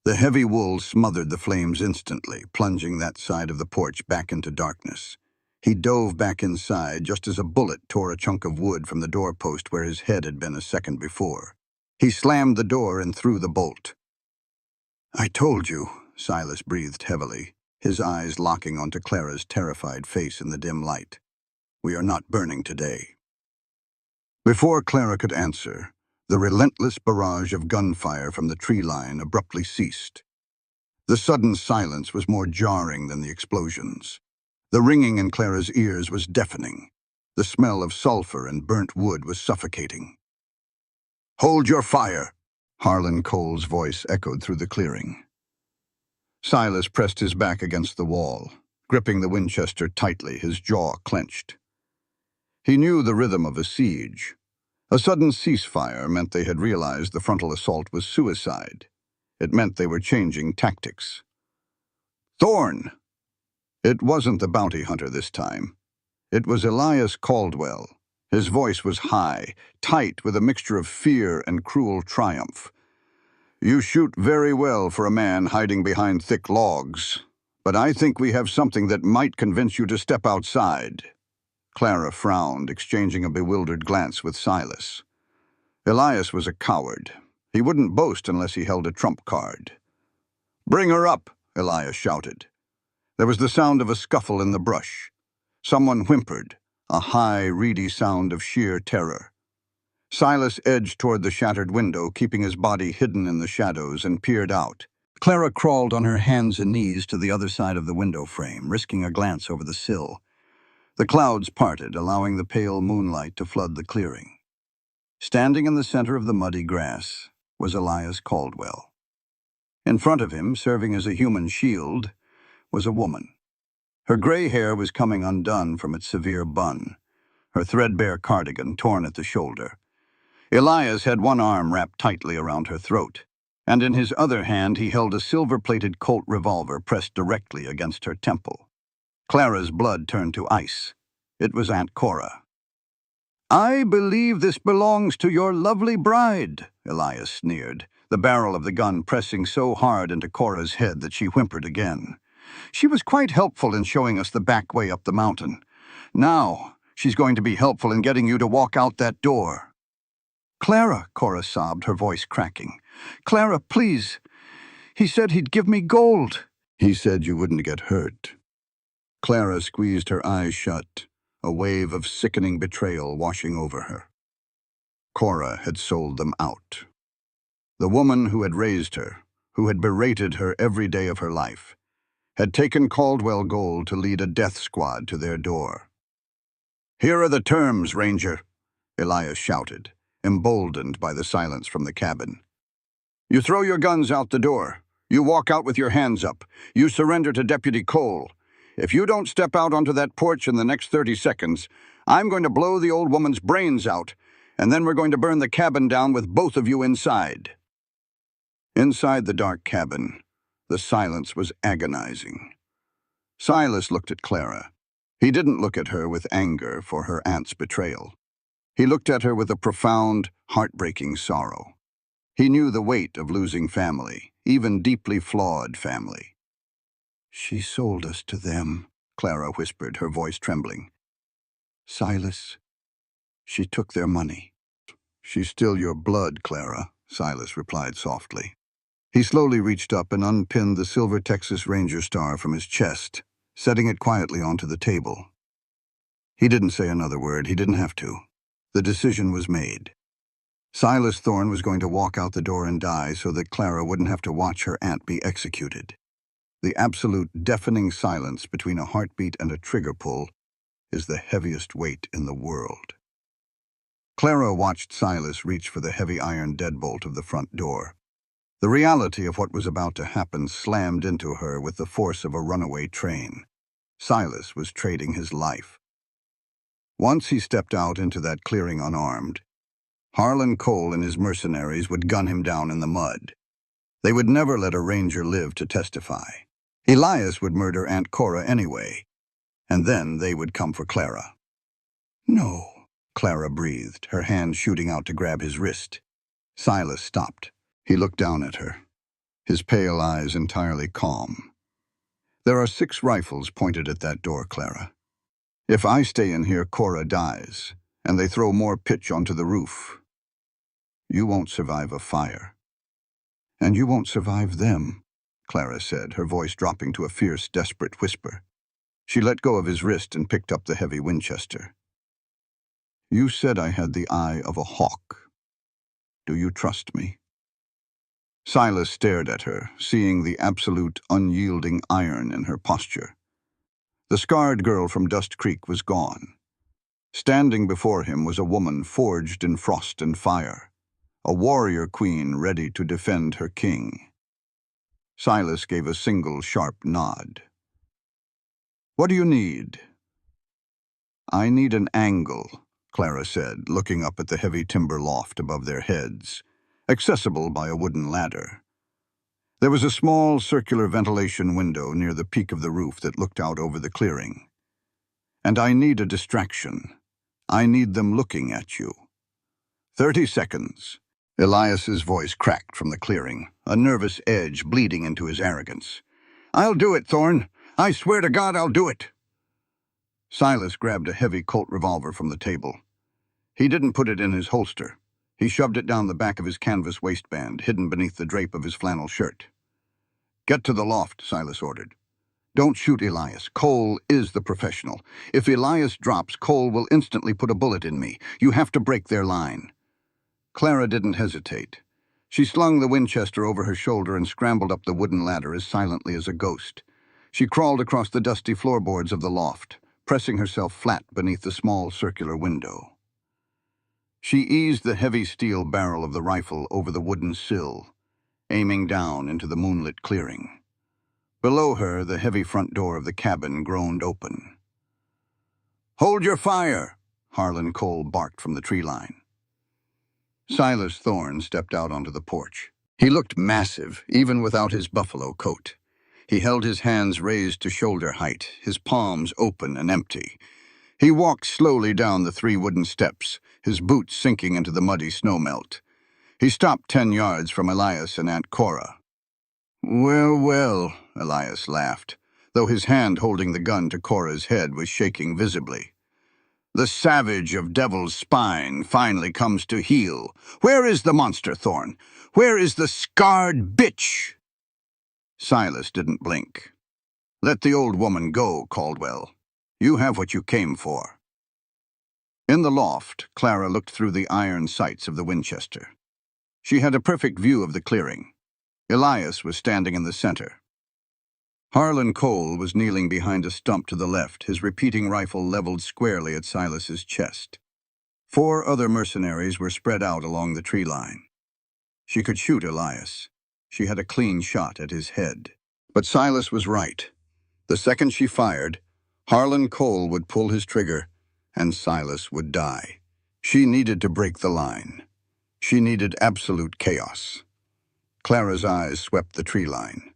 The heavy wool smothered the flames instantly, plunging that side of the porch back into darkness. He dove back inside just as a bullet tore a chunk of wood from the doorpost where his head had been a second before. He slammed the door and threw the bolt. "I told you," Silas breathed heavily, his eyes locking onto Clara's terrified face in the dim light. "We are not burning today." Before Clara could answer, the relentless barrage of gunfire from the tree line abruptly ceased. The sudden silence was more jarring than the explosions. The ringing in Clara's ears was deafening. The smell of sulfur and burnt wood was suffocating. "Hold your fire!" Harlan Cole's voice echoed through the clearing. Silas pressed his back against the wall, gripping the Winchester tightly, his jaw clenched. He knew the rhythm of a siege. A sudden ceasefire meant they had realized the frontal assault was suicide. It meant they were changing tactics. "Thorne!" It wasn't the bounty hunter this time. It was Elias Caldwell. His voice was high, tight with a mixture of fear and cruel triumph. "You shoot very well for a man hiding behind thick logs, but I think we have something that might convince you to step outside." Clara frowned, exchanging a bewildered glance with Silas. Elias was a coward. He wouldn't boast unless he held a trump card. "Bring her up," Elias shouted. There was the sound of a scuffle in the brush. Someone whimpered, a high, reedy sound of sheer terror. Silas edged toward the shattered window, keeping his body hidden in the shadows, and peered out. Clara crawled on her hands and knees to the other side of the window frame, risking a glance over the sill. The clouds parted, allowing the pale moonlight to flood the clearing. Standing in the center of the muddy grass was Elias Caldwell. In front of him, serving as a human shield, was a woman. Her gray hair was coming undone from its severe bun, her threadbare cardigan torn at the shoulder. Elias had one arm wrapped tightly around her throat, and in his other hand he held a silver-plated Colt revolver pressed directly against her temple. Clara's blood turned to ice. It was Aunt Cora. "I believe this belongs to your lovely bride," Elias sneered, the barrel of the gun pressing so hard into Cora's head that she whimpered again. "She was quite helpful in showing us the back way up the mountain. Now, she's going to be helpful in getting you to walk out that door." "Clara," Cora sobbed, her voice cracking. "Clara, please. He said he'd give me gold." "He said you wouldn't get hurt." Clara squeezed her eyes shut. a wave of sickening betrayal washing over her. Cora had sold them out. The woman who had raised her, who had berated her every day of her life, had taken Caldwell Gold to lead a death squad to their door. "Here are the terms, Ranger," Elias shouted, emboldened by the silence from the cabin. "You throw your guns out the door. You walk out with your hands up. You surrender to Deputy Cole. If you don't step out onto that porch in the next 30 seconds, I'm going to blow the old woman's brains out, and then we're going to burn the cabin down with both of you inside." Inside the dark cabin, the silence was agonizing. Silas looked at Clara. He didn't look at her with anger for her aunt's betrayal. He looked at her with a profound, heartbreaking sorrow. He knew the weight of losing family, even deeply flawed family. "She sold us to them," Clara whispered, her voice trembling. "Silas, she took their money." "She's still your blood, Clara," Silas replied softly. He slowly reached up and unpinned the silver Texas Ranger star from his chest, setting it quietly onto the table. He didn't say another word. He didn't have to. The decision was made. Silas Thorne was going to walk out the door and die so that Clara wouldn't have to watch her aunt be executed. The absolute deafening silence between a heartbeat and a trigger pull is the heaviest weight in the world. Clara watched Silas reach for the heavy iron deadbolt of the front door. The reality of what was about to happen slammed into her with the force of a runaway train. Silas was trading his life. Once he stepped out into that clearing unarmed, Harlan Cole and his mercenaries would gun him down in the mud. They would never let a ranger live to testify. Elias would murder Aunt Cora anyway, and then they would come for Clara. "No," Clara breathed, her hand shooting out to grab his wrist. Silas stopped. He looked down at her, his pale eyes entirely calm. "There are 6 rifles pointed at that door, Clara. If I stay in here, Cora dies, and they throw more pitch onto the roof. You won't survive a fire. And you won't survive them," Clara said, her voice dropping to a fierce, desperate whisper. She let go of his wrist and picked up the heavy Winchester. "You said I had the eye of a hawk. Do you trust me?" Silas stared at her, seeing the absolute, unyielding iron in her posture. The scarred girl from Dust Creek was gone. Standing before him was a woman forged in frost and fire, a warrior queen ready to defend her king. Silas gave a single sharp nod. "What do you need?" "I need an angle," Clara said, looking up at the heavy timber loft above their heads, accessible by a wooden ladder. There was a small circular ventilation window near the peak of the roof that looked out over the clearing. "And I need a distraction. I need them looking at you." 30 seconds. Elias's voice cracked from the clearing, a nervous edge bleeding into his arrogance. "I'll do it, Thorne. I swear to God I'll do it." Silas grabbed a heavy Colt revolver from the table. He didn't put it in his holster. He shoved it down the back of his canvas waistband, hidden beneath the drape of his flannel shirt. "Get to the loft," Silas ordered. "Don't shoot Elias. Cole is the professional. If Elias drops, Cole will instantly put a bullet in me. You have to break their line." Clara didn't hesitate. She slung the Winchester over her shoulder and scrambled up the wooden ladder as silently as a ghost. She crawled across the dusty floorboards of the loft, pressing herself flat beneath the small circular window. She eased the heavy steel barrel of the rifle over the wooden sill, aiming down into the moonlit clearing. Below her, the heavy front door of the cabin groaned open. "Hold your fire!" Harlan Cole barked from the tree line. Silas Thorne stepped out onto the porch. He looked massive, even without his buffalo coat. He held his hands raised to shoulder height, his palms open and empty. He walked slowly down the 3 wooden steps, his boots sinking into the muddy snowmelt. He stopped 10 yards from Elias and Aunt Cora. "Well, well," Elias laughed, though his hand holding the gun to Cora's head was shaking visibly. "The savage of Devil's Spine finally comes to heel. Where is the monster, Thorne? Where is the scarred bitch?" Silas didn't blink. "Let the old woman go, Caldwell. You have what you came for." In the loft, Clara looked through the iron sights of the Winchester. She had a perfect view of the clearing. Elias was standing in the center. Harlan Cole was kneeling behind a stump to the left, his repeating rifle leveled squarely at Silas's chest. 4 other mercenaries were spread out along the tree line. She could shoot Elias. She had a clean shot at his head. But Silas was right. The second she fired, Harlan Cole would pull his trigger, and Silas would die. She needed to break the line. She needed absolute chaos. Clara's eyes swept the tree line.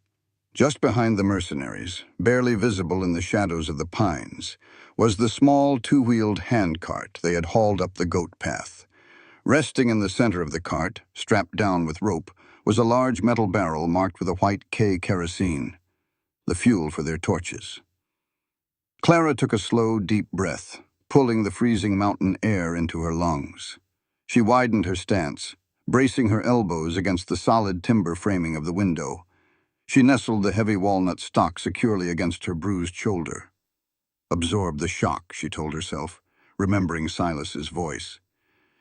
Just behind the mercenaries, barely visible in the shadows of the pines, was the small 2-wheeled handcart they had hauled up the goat path. Resting in the center of the cart, strapped down with rope, was a large metal barrel marked with a white K kerosene, the fuel for their torches. Clara took a slow, deep breath, pulling the freezing mountain air into her lungs. She widened her stance, bracing her elbows against the solid timber framing of the window. She nestled the heavy walnut stock securely against her bruised shoulder. Absorb the shock, she told herself, remembering Silas's voice.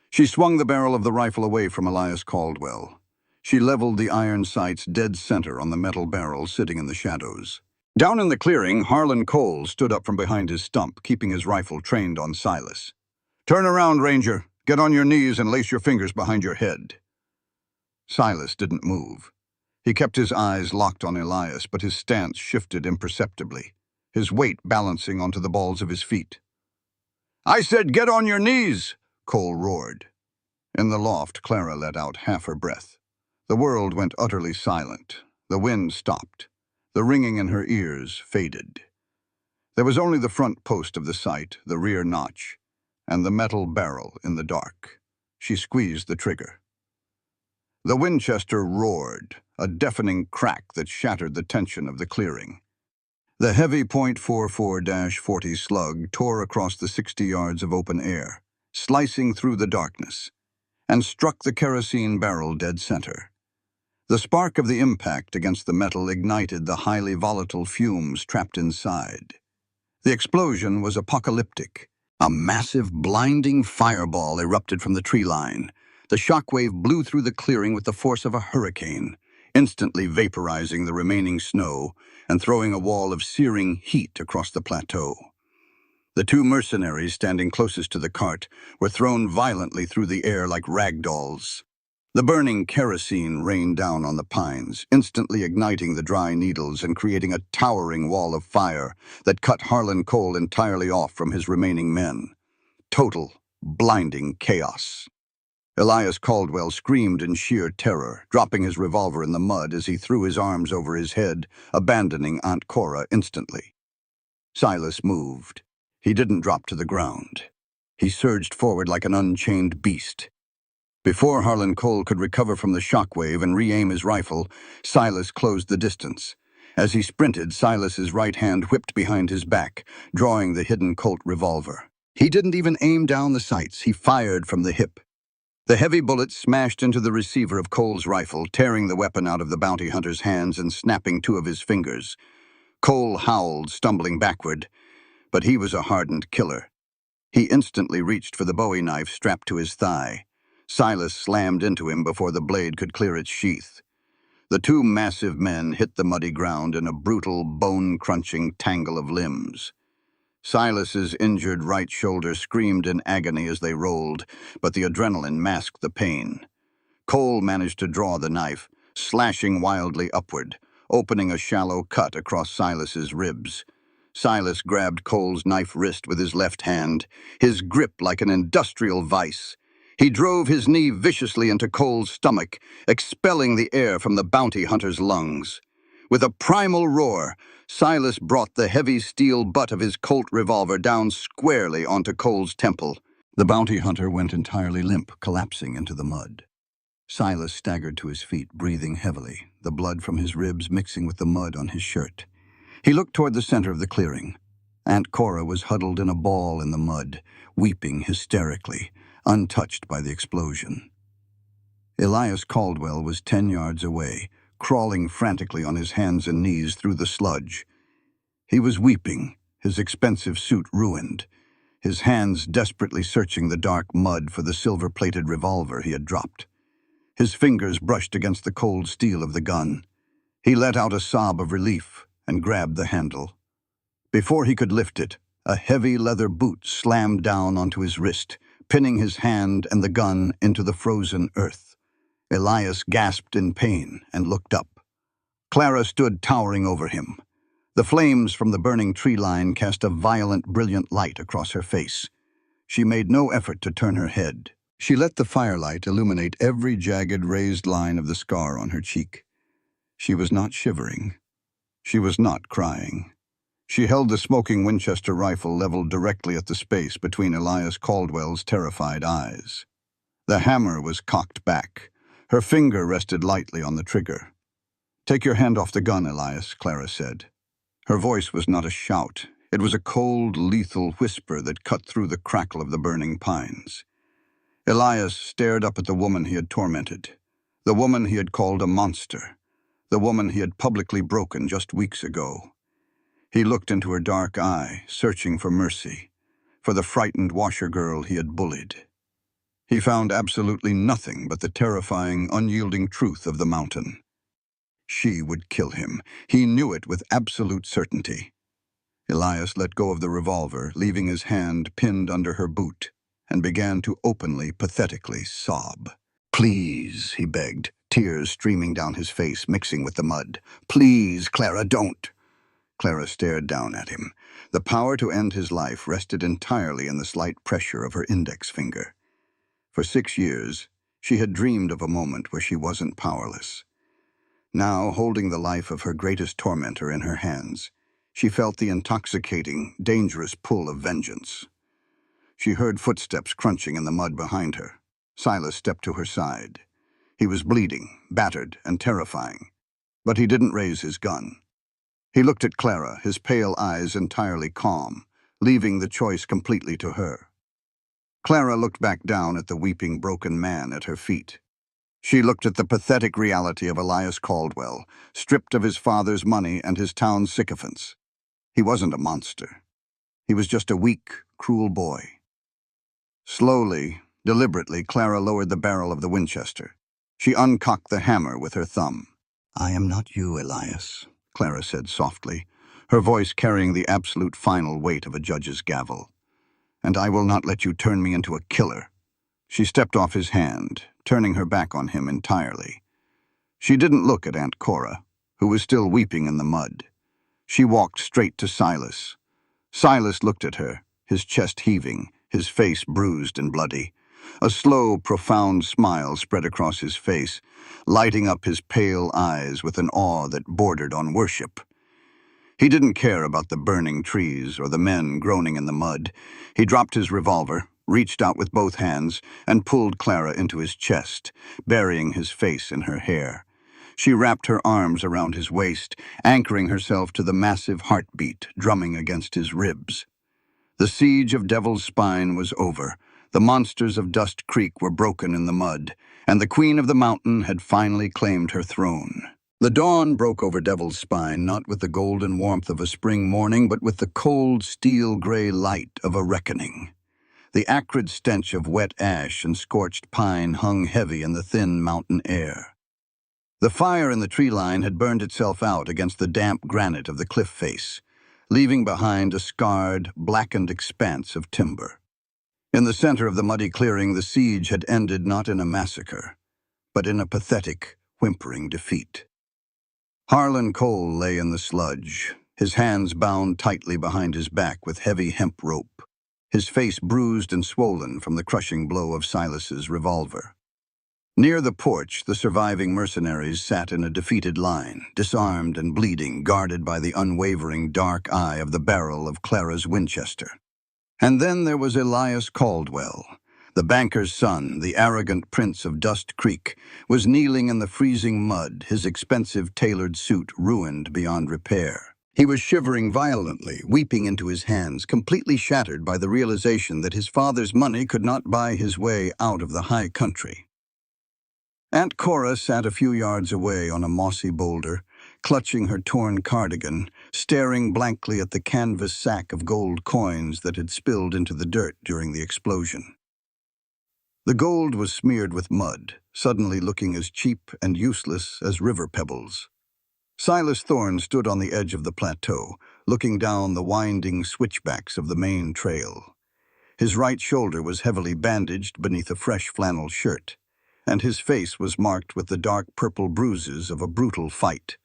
She swung the barrel of the rifle away from Elias Caldwell. She leveled the iron sights dead center on the metal barrel sitting in the shadows. Down in the clearing, Harlan Cole stood up from behind his stump, keeping his rifle trained on Silas. "Turn around, Ranger. Get on your knees and lace your fingers behind your head." Silas didn't move. He kept his eyes locked on Elias, but his stance shifted imperceptibly, his weight balancing onto the balls of his feet. "I said get on your knees!" Cole roared. In the loft, Clara let out half her breath. The world went utterly silent. The wind stopped. The ringing in her ears faded. There was only the front post of the sight, the rear notch, and the metal barrel in the dark. She squeezed the trigger. The Winchester roared, a deafening crack that shattered the tension of the clearing. The heavy .44-40 slug tore across the 60 yards of open air, slicing through the darkness, and struck the kerosene barrel dead center. The spark of the impact against the metal ignited the highly volatile fumes trapped inside. The explosion was apocalyptic. A massive, blinding fireball erupted from the tree line. The shockwave blew through the clearing with the force of a hurricane, instantly vaporizing the remaining snow and throwing a wall of searing heat across the plateau. The 2 mercenaries standing closest to the cart were thrown violently through the air like rag dolls. The burning kerosene rained down on the pines, instantly igniting the dry needles and creating a towering wall of fire that cut Harlan Cole entirely off from his remaining men. Total, blinding chaos. Elias Caldwell screamed in sheer terror, dropping his revolver in the mud as he threw his arms over his head, abandoning Aunt Cora instantly. Silas moved. He didn't drop to the ground. He surged forward like an unchained beast. Before Harlan Cole could recover from the shockwave and re-aim his rifle, Silas closed the distance. As he sprinted, Silas's right hand whipped behind his back, drawing the hidden Colt revolver. He didn't even aim down the sights. He fired from the hip. The heavy bullet smashed into the receiver of Cole's rifle, tearing the weapon out of the bounty hunter's hands and snapping 2 of his fingers. Cole howled, stumbling backward, but he was a hardened killer. He instantly reached for the Bowie knife strapped to his thigh. Silas slammed into him before the blade could clear its sheath. The 2 massive men hit the muddy ground in a brutal, bone-crunching tangle of limbs. Silas's injured right shoulder screamed in agony as they rolled, but the adrenaline masked the pain. Cole managed to draw the knife, slashing wildly upward, opening a shallow cut across Silas's ribs. Silas grabbed Cole's knife wrist with his left hand, his grip like an industrial vice. He drove his knee viciously into Cole's stomach, expelling the air from the bounty hunter's lungs. With a primal roar, Silas brought the heavy steel butt of his Colt revolver down squarely onto Cole's temple. The bounty hunter went entirely limp, collapsing into the mud. Silas staggered to his feet, breathing heavily, the blood from his ribs mixing with the mud on his shirt. He looked toward the center of the clearing. Aunt Cora was huddled in a ball in the mud, weeping hysterically, untouched by the explosion. Elias Caldwell was 10 yards away, crawling frantically on his hands and knees through the sludge. He was weeping, his expensive suit ruined. his hands desperately searching the dark mud for the silver-plated revolver he had dropped. His fingers brushed against the cold steel of the gun. He let out a sob of relief and grabbed the handle. Before he could lift it, a heavy leather boot slammed down onto his wrist, pinning his hand and the gun into the frozen earth. Elias gasped in pain and looked up. Clara stood towering over him. The flames from the burning tree line cast a violent, brilliant light across her face. She made no effort to turn her head. She let the firelight illuminate every jagged, raised line of the scar on her cheek. She was not shivering. She was not crying. She held the smoking Winchester rifle leveled directly at the space between Elias Caldwell's terrified eyes. The hammer was cocked back. Her finger rested lightly on the trigger. "Take your hand off the gun, Elias," Clara said. Her voice was not a shout. It was a cold, lethal whisper that cut through the crackle of the burning pines. Elias stared up at the woman he had tormented, the woman he had called a monster, the woman he had publicly broken just weeks ago. He looked into her dark eye, searching for mercy, for the frightened washer-girl he had bullied. He found absolutely nothing but the terrifying, unyielding truth of the mountain. She would kill him. He knew it with absolute certainty. Elias let go of the revolver, leaving his hand pinned under her boot, and began to openly, pathetically sob. "Please," he begged, tears streaming down his face, mixing with the mud. "Please, Clara, don't." Clara stared down at him. The power to end his life rested entirely in the slight pressure of her index finger. For 6 years, she had dreamed of a moment where she wasn't powerless. Now, holding the life of her greatest tormentor in her hands, she felt the intoxicating, dangerous pull of vengeance. She heard footsteps crunching in the mud behind her. Silas stepped to her side. He was bleeding, battered, and terrifying, but he didn't raise his gun. He looked at Clara, his pale eyes entirely calm, leaving the choice completely to her. Clara looked back down at the weeping, broken man at her feet. She looked at the pathetic reality of Elias Caldwell, stripped of his father's money and his town's sycophants. He wasn't a monster. He was just a weak, cruel boy. Slowly, deliberately, Clara lowered the barrel of the Winchester. She uncocked the hammer with her thumb. "I am not you, Elias," Clara said softly, her voice carrying the absolute final weight of a judge's gavel. "And I will not let you turn me into a killer." She stepped off his hand, turning her back on him entirely. She didn't look at Aunt Cora, who was still weeping in the mud. She walked straight to Silas. Silas looked at her, his chest heaving, his face bruised and bloody. A slow, profound smile spread across his face, lighting up his pale eyes with an awe that bordered on worship. He didn't care about the burning trees or the men groaning in the mud. He dropped his revolver, reached out with both hands, and pulled Clara into his chest, burying his face in her hair. She wrapped her arms around his waist, anchoring herself to the massive heartbeat drumming against his ribs. The siege of Devil's Spine was over. The monsters of Dust Creek were broken in the mud, and the Queen of the Mountain had finally claimed her throne. The dawn broke over Devil's Spine, not with the golden warmth of a spring morning, but with the cold, steel-gray light of a reckoning. The acrid stench of wet ash and scorched pine hung heavy in the thin mountain air. The fire in the tree line had burned itself out against the damp granite of the cliff face, leaving behind a scarred, blackened expanse of timber. In the center of the muddy clearing, the siege had ended not in a massacre, but in a pathetic, whimpering defeat. Harlan Cole lay in the sludge, his hands bound tightly behind his back with heavy hemp rope, his face bruised and swollen from the crushing blow of Silas's revolver. Near the porch, the surviving mercenaries sat in a defeated line, disarmed and bleeding, guarded by the unwavering dark eye of the barrel of Clara's Winchester. And then there was Elias Caldwell. The banker's son, the arrogant prince of Dust Creek, was kneeling in the freezing mud, his expensive tailored suit ruined beyond repair. He was shivering violently, weeping into his hands, completely shattered by the realization that his father's money could not buy his way out of the high country. Aunt Cora sat a few yards away on a mossy boulder, clutching her torn cardigan, staring blankly at the canvas sack of gold coins that had spilled into the dirt during the explosion. The gold was smeared with mud, suddenly looking as cheap and useless as river pebbles. Silas Thorne stood on the edge of the plateau, looking down the winding switchbacks of the main trail. His right shoulder was heavily bandaged beneath a fresh flannel shirt, and his face was marked with the dark purple bruises of a brutal fight.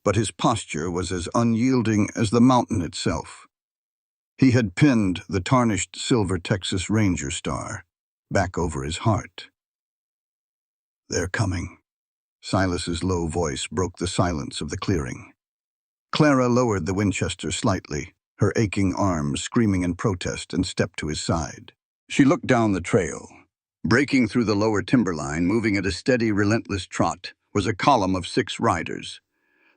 But his posture was as unyielding as the mountain itself. He had pinned the tarnished silver Texas Ranger star back over his heart. "They're coming." Silas's low voice broke the silence of the clearing. Clara lowered the Winchester slightly, her aching arms screaming in protest, and stepped to his side. She looked down the trail. Breaking through the lower timberline, moving at a steady, relentless trot, was a column of 6 riders.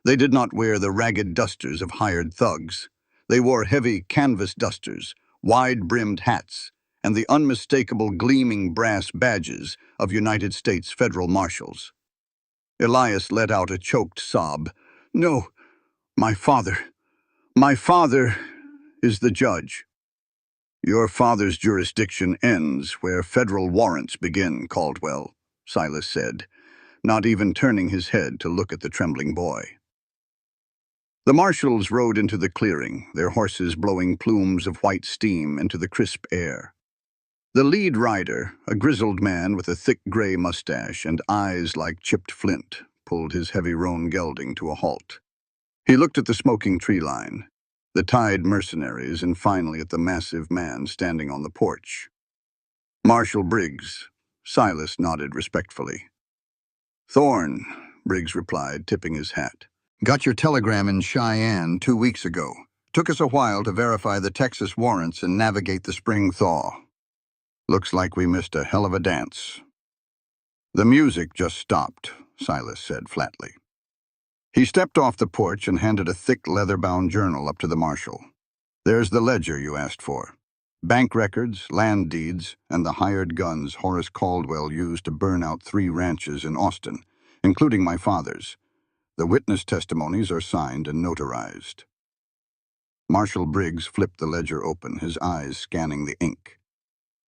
They did not wear the ragged dusters of hired thugs. They wore heavy canvas dusters, wide-brimmed hats, and the unmistakable gleaming brass badges of United States federal marshals. Elias let out a choked sob. "No, my father is the judge." "Your father's jurisdiction ends where federal warrants begin, Caldwell," Silas said, not even turning his head to look at the trembling boy. The marshals rode into the clearing, their horses blowing plumes of white steam into the crisp air. The lead rider, a grizzled man with a thick gray mustache and eyes like chipped flint, pulled his heavy roan gelding to a halt. He looked at the smoking tree line, the tied mercenaries, and finally at the massive man standing on the porch. "Marshal Briggs," Silas nodded respectfully. "Thorne," Briggs replied, tipping his hat. "Got your telegram in Cheyenne 2 weeks ago. Took us a while to verify the Texas warrants and navigate the spring thaw. Looks like we missed a hell of a dance." "The music just stopped," Silas said flatly. He stepped off the porch and handed a thick leather-bound journal up to the marshal. "There's the ledger you asked for. Bank records, land deeds, and the hired guns Horace Caldwell used to burn out 3 ranches in Austin, including my father's. The witness testimonies are signed and notarized." Marshal Briggs flipped the ledger open, his eyes scanning the ink.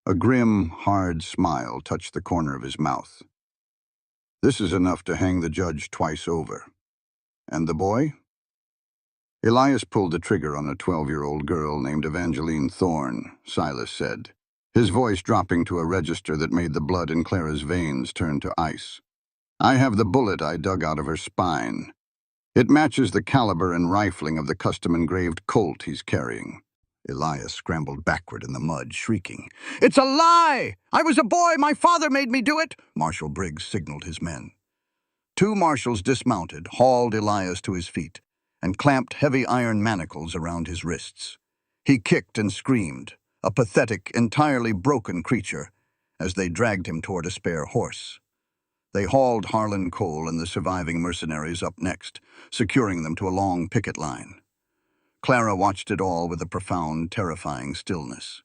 A grim, hard smile touched the corner of his mouth. "This is enough to hang the judge twice over." "And the boy?" "Elias pulled the trigger on a 12-year-old girl named Evangeline Thorne," Silas said, his voice dropping to a register that made the blood in Clara's veins turn to ice. "I have the bullet I dug out of her spine. It matches the caliber and rifling of the custom-engraved Colt he's carrying." Elias scrambled backward in the mud, shrieking. "It's a lie! I was a boy! My father made me do it!" Marshal Briggs signaled his men. 2 marshals dismounted, hauled Elias to his feet, and clamped heavy iron manacles around his wrists. He kicked and screamed, a pathetic, entirely broken creature, as they dragged him toward a spare horse. They hauled Harlan Cole and the surviving mercenaries up next, securing them to a long picket line. Clara watched it all with a profound, terrifying stillness.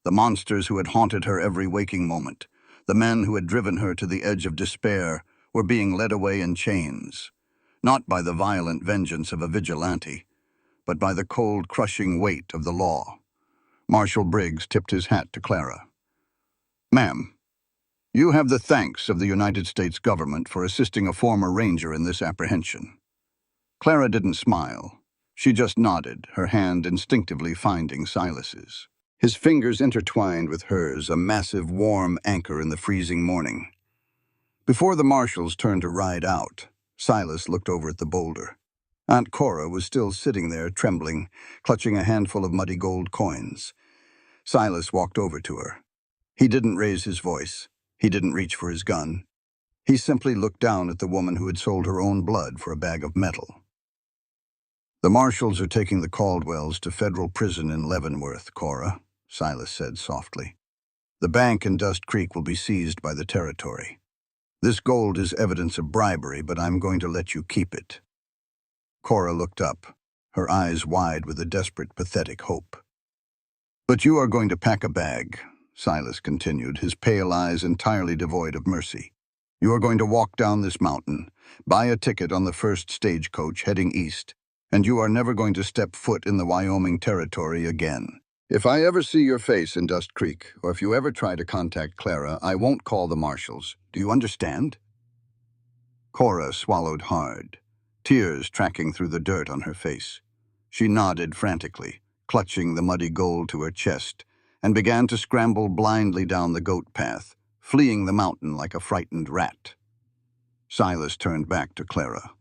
The monsters who had haunted her every waking moment, the men who had driven her to the edge of despair, were being led away in chains, not by the violent vengeance of a vigilante, but by the cold, crushing weight of the law. Marshal Briggs tipped his hat to Clara. "Ma'am, you have the thanks of the United States government for assisting a former ranger in this apprehension." Clara didn't smile. She just nodded, her hand instinctively finding Silas's. His fingers intertwined with hers, a massive, warm anchor in the freezing morning. Before the marshals turned to ride out, Silas looked over at the boulder. Aunt Cora was still sitting there, trembling, clutching a handful of muddy gold coins. Silas walked over to her. He didn't raise his voice. He didn't reach for his gun. He simply looked down at the woman who had sold her own blood for a bag of metal. "The marshals are taking the Caldwells to federal prison in Leavenworth, Cora," Silas said softly. "The bank in Dust Creek will be seized by the territory. This gold is evidence of bribery, but I'm going to let you keep it." Cora looked up, her eyes wide with a desperate, pathetic hope. "But you are going to pack a bag," Silas continued, his pale eyes entirely devoid of mercy. "You are going to walk down this mountain, buy a ticket on the first stagecoach heading east, and you are never going to step foot in the Wyoming territory again. If I ever see your face in Dust Creek, or if you ever try to contact Clara, I won't call the marshals. Do you understand?" Cora swallowed hard, tears tracking through the dirt on her face. She nodded frantically, clutching the muddy gold to her chest, and began to scramble blindly down the goat path, fleeing the mountain like a frightened rat. Silas turned back to Clara.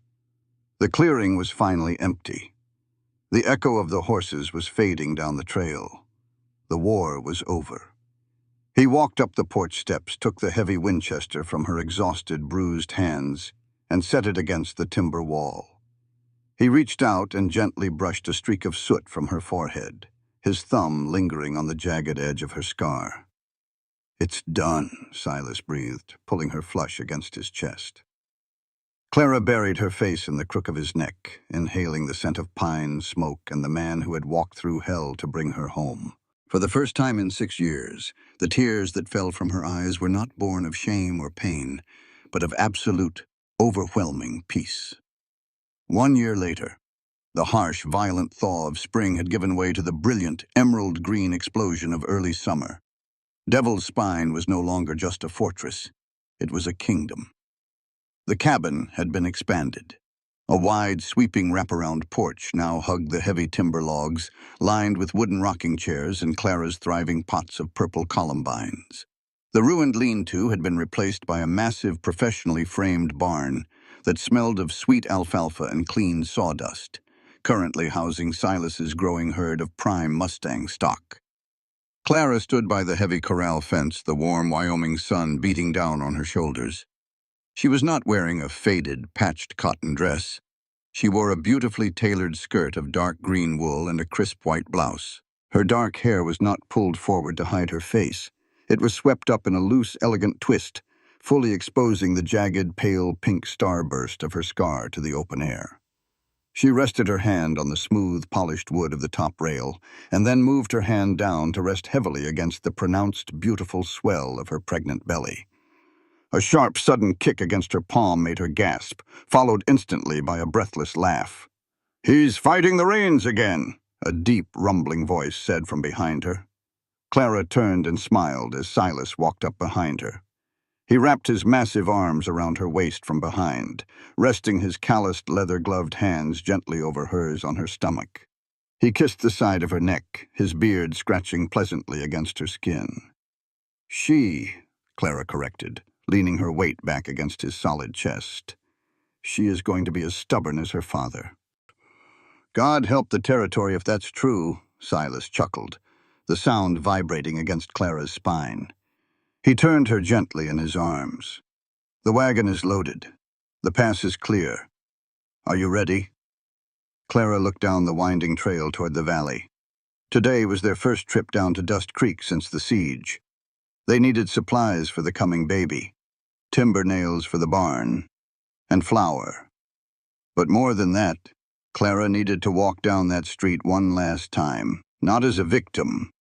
The clearing was finally empty. The echo of the horses was fading down the trail. The war was over. He walked up the porch steps, took the heavy Winchester from her exhausted, bruised hands, and set it against the timber wall. He reached out and gently brushed a streak of soot from her forehead, his thumb lingering on the jagged edge of her scar. "It's done," Silas breathed, pulling her flush against his chest. Clara buried her face in the crook of his neck, inhaling the scent of pine, smoke, and the man who had walked through hell to bring her home. For the first time in 6 years, the tears that fell from her eyes were not born of shame or pain, but of absolute, overwhelming peace. 1 year later, the harsh, violent thaw of spring had given way to the brilliant, emerald-green explosion of early summer. Devil's Spine was no longer just a fortress. It was a kingdom. The cabin had been expanded. A wide, sweeping wraparound porch now hugged the heavy timber logs, lined with wooden rocking chairs and Clara's thriving pots of purple columbines. The ruined lean-to had been replaced by a massive, professionally framed barn that smelled of sweet alfalfa and clean sawdust, currently housing Silas's growing herd of prime Mustang stock. Clara stood by the heavy corral fence, the warm Wyoming sun beating down on her shoulders. She was not wearing a faded, patched cotton dress. She wore a beautifully tailored skirt of dark green wool and a crisp white blouse. Her dark hair was not pulled forward to hide her face. It was swept up in a loose, elegant twist, fully exposing the jagged, pale pink starburst of her scar to the open air. She rested her hand on the smooth, polished wood of the top rail, and then moved her hand down to rest heavily against the pronounced, beautiful swell of her pregnant belly. A sharp, sudden kick against her palm made her gasp, followed instantly by a breathless laugh. "He's fighting the rains again," a deep, rumbling voice said from behind her. Clara turned and smiled as Silas walked up behind her. He wrapped his massive arms around her waist from behind, resting his calloused, leather-gloved hands gently over hers on her stomach. He kissed the side of her neck, his beard scratching pleasantly against her skin. "She," Clara corrected, leaning her weight back against his solid chest. "She is going to be as stubborn as her father." "God help the territory if that's true," Silas chuckled, the sound vibrating against Clara's spine. He turned her gently in his arms. "The wagon is loaded. The pass is clear. Are you ready?" Clara looked down the winding trail toward the valley. Today was their first trip down to Dust Creek since the siege. They needed supplies for the coming baby, timber nails for the barn, and flour. But more than that, Clara needed to walk down that street one last time, not as a victim,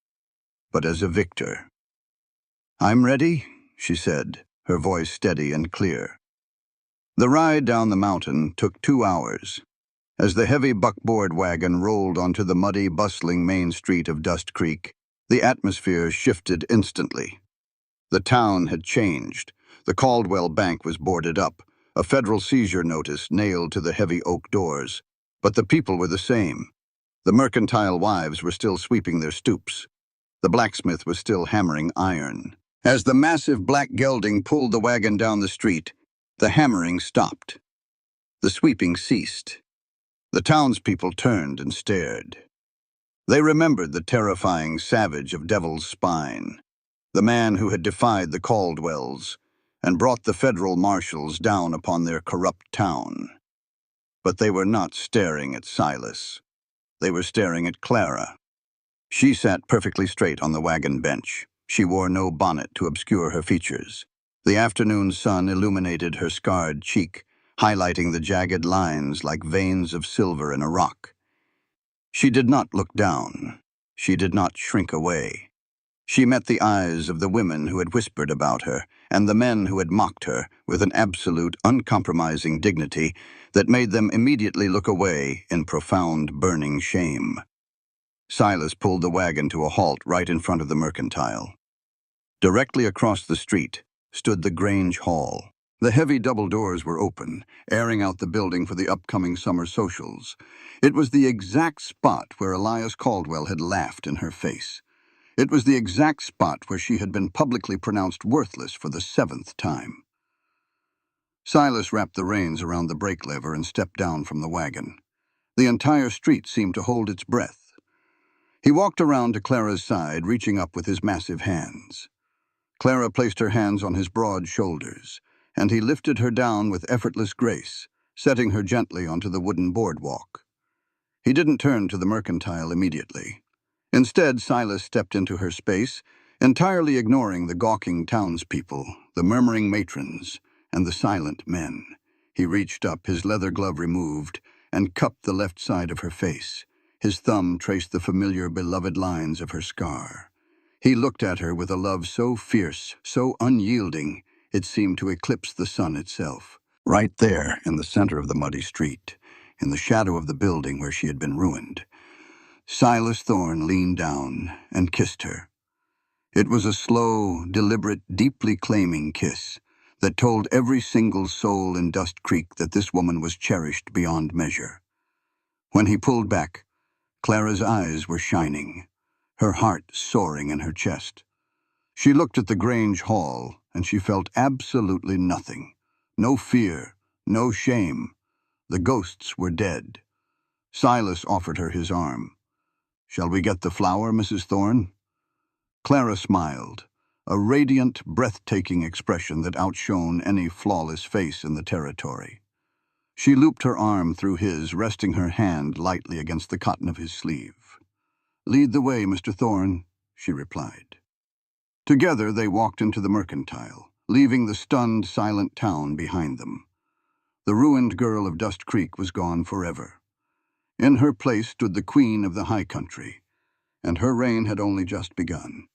but as a victor. "I'm ready," she said, her voice steady and clear. The ride down the mountain took 2 hours. As the heavy buckboard wagon rolled onto the muddy, bustling main street of Dust Creek, the atmosphere shifted instantly. The town had changed. The Caldwell Bank was boarded up, a federal seizure notice nailed to the heavy oak doors. But the people were the same. The mercantile wives were still sweeping their stoops. The blacksmith was still hammering iron. As the massive black gelding pulled the wagon down the street, the hammering stopped. The sweeping ceased. The townspeople turned and stared. They remembered the terrifying savage of Devil's Spine, the man who had defied the Caldwells and brought the federal marshals down upon their corrupt town. But they were not staring at Silas. They were staring at Clara. She sat perfectly straight on the wagon bench. She wore no bonnet to obscure her features. The afternoon sun illuminated her scarred cheek, highlighting the jagged lines like veins of silver in a rock. She did not look down. She did not shrink away. She met the eyes of the women who had whispered about her and the men who had mocked her with an absolute, uncompromising dignity that made them immediately look away in profound, burning shame. Silas pulled the wagon to a halt right in front of the mercantile. Directly across the street stood the Grange Hall. The heavy double doors were open, airing out the building for the upcoming summer socials. It was the exact spot where Elias Caldwell had laughed in her face. It was the exact spot where she had been publicly pronounced worthless for the 7th time. Silas wrapped the reins around the brake lever and stepped down from the wagon. The entire street seemed to hold its breath. He walked around to Clara's side, reaching up with his massive hands. Clara placed her hands on his broad shoulders, and he lifted her down with effortless grace, setting her gently onto the wooden boardwalk. He didn't turn to the mercantile immediately. Instead, Silas stepped into her space, entirely ignoring the gawking townspeople, the murmuring matrons, and the silent men. He reached up, his leather glove removed, and cupped the left side of her face. His thumb traced the familiar, beloved lines of her scar. He looked at her with a love so fierce, so unyielding, it seemed to eclipse the sun itself. Right there, in the center of the muddy street, in the shadow of the building where she had been ruined, Silas Thorne leaned down and kissed her. It was a slow, deliberate, deeply claiming kiss that told every single soul in Dust Creek that this woman was cherished beyond measure. When he pulled back, Clara's eyes were shining, her heart soaring in her chest. She looked at the Grange Hall, and she felt absolutely nothing. No fear, no shame. The ghosts were dead. Silas offered her his arm. "Shall we get the flower, Mrs. Thorne?" Clara smiled, a radiant, breathtaking expression that outshone any flawless face in the territory. She looped her arm through his, resting her hand lightly against the cotton of his sleeve. "Lead the way, Mr. Thorne," she replied. Together they walked into the mercantile, leaving the stunned, silent town behind them. The ruined girl of Dust Creek was gone forever. In her place stood the queen of the high country, and her reign had only just begun.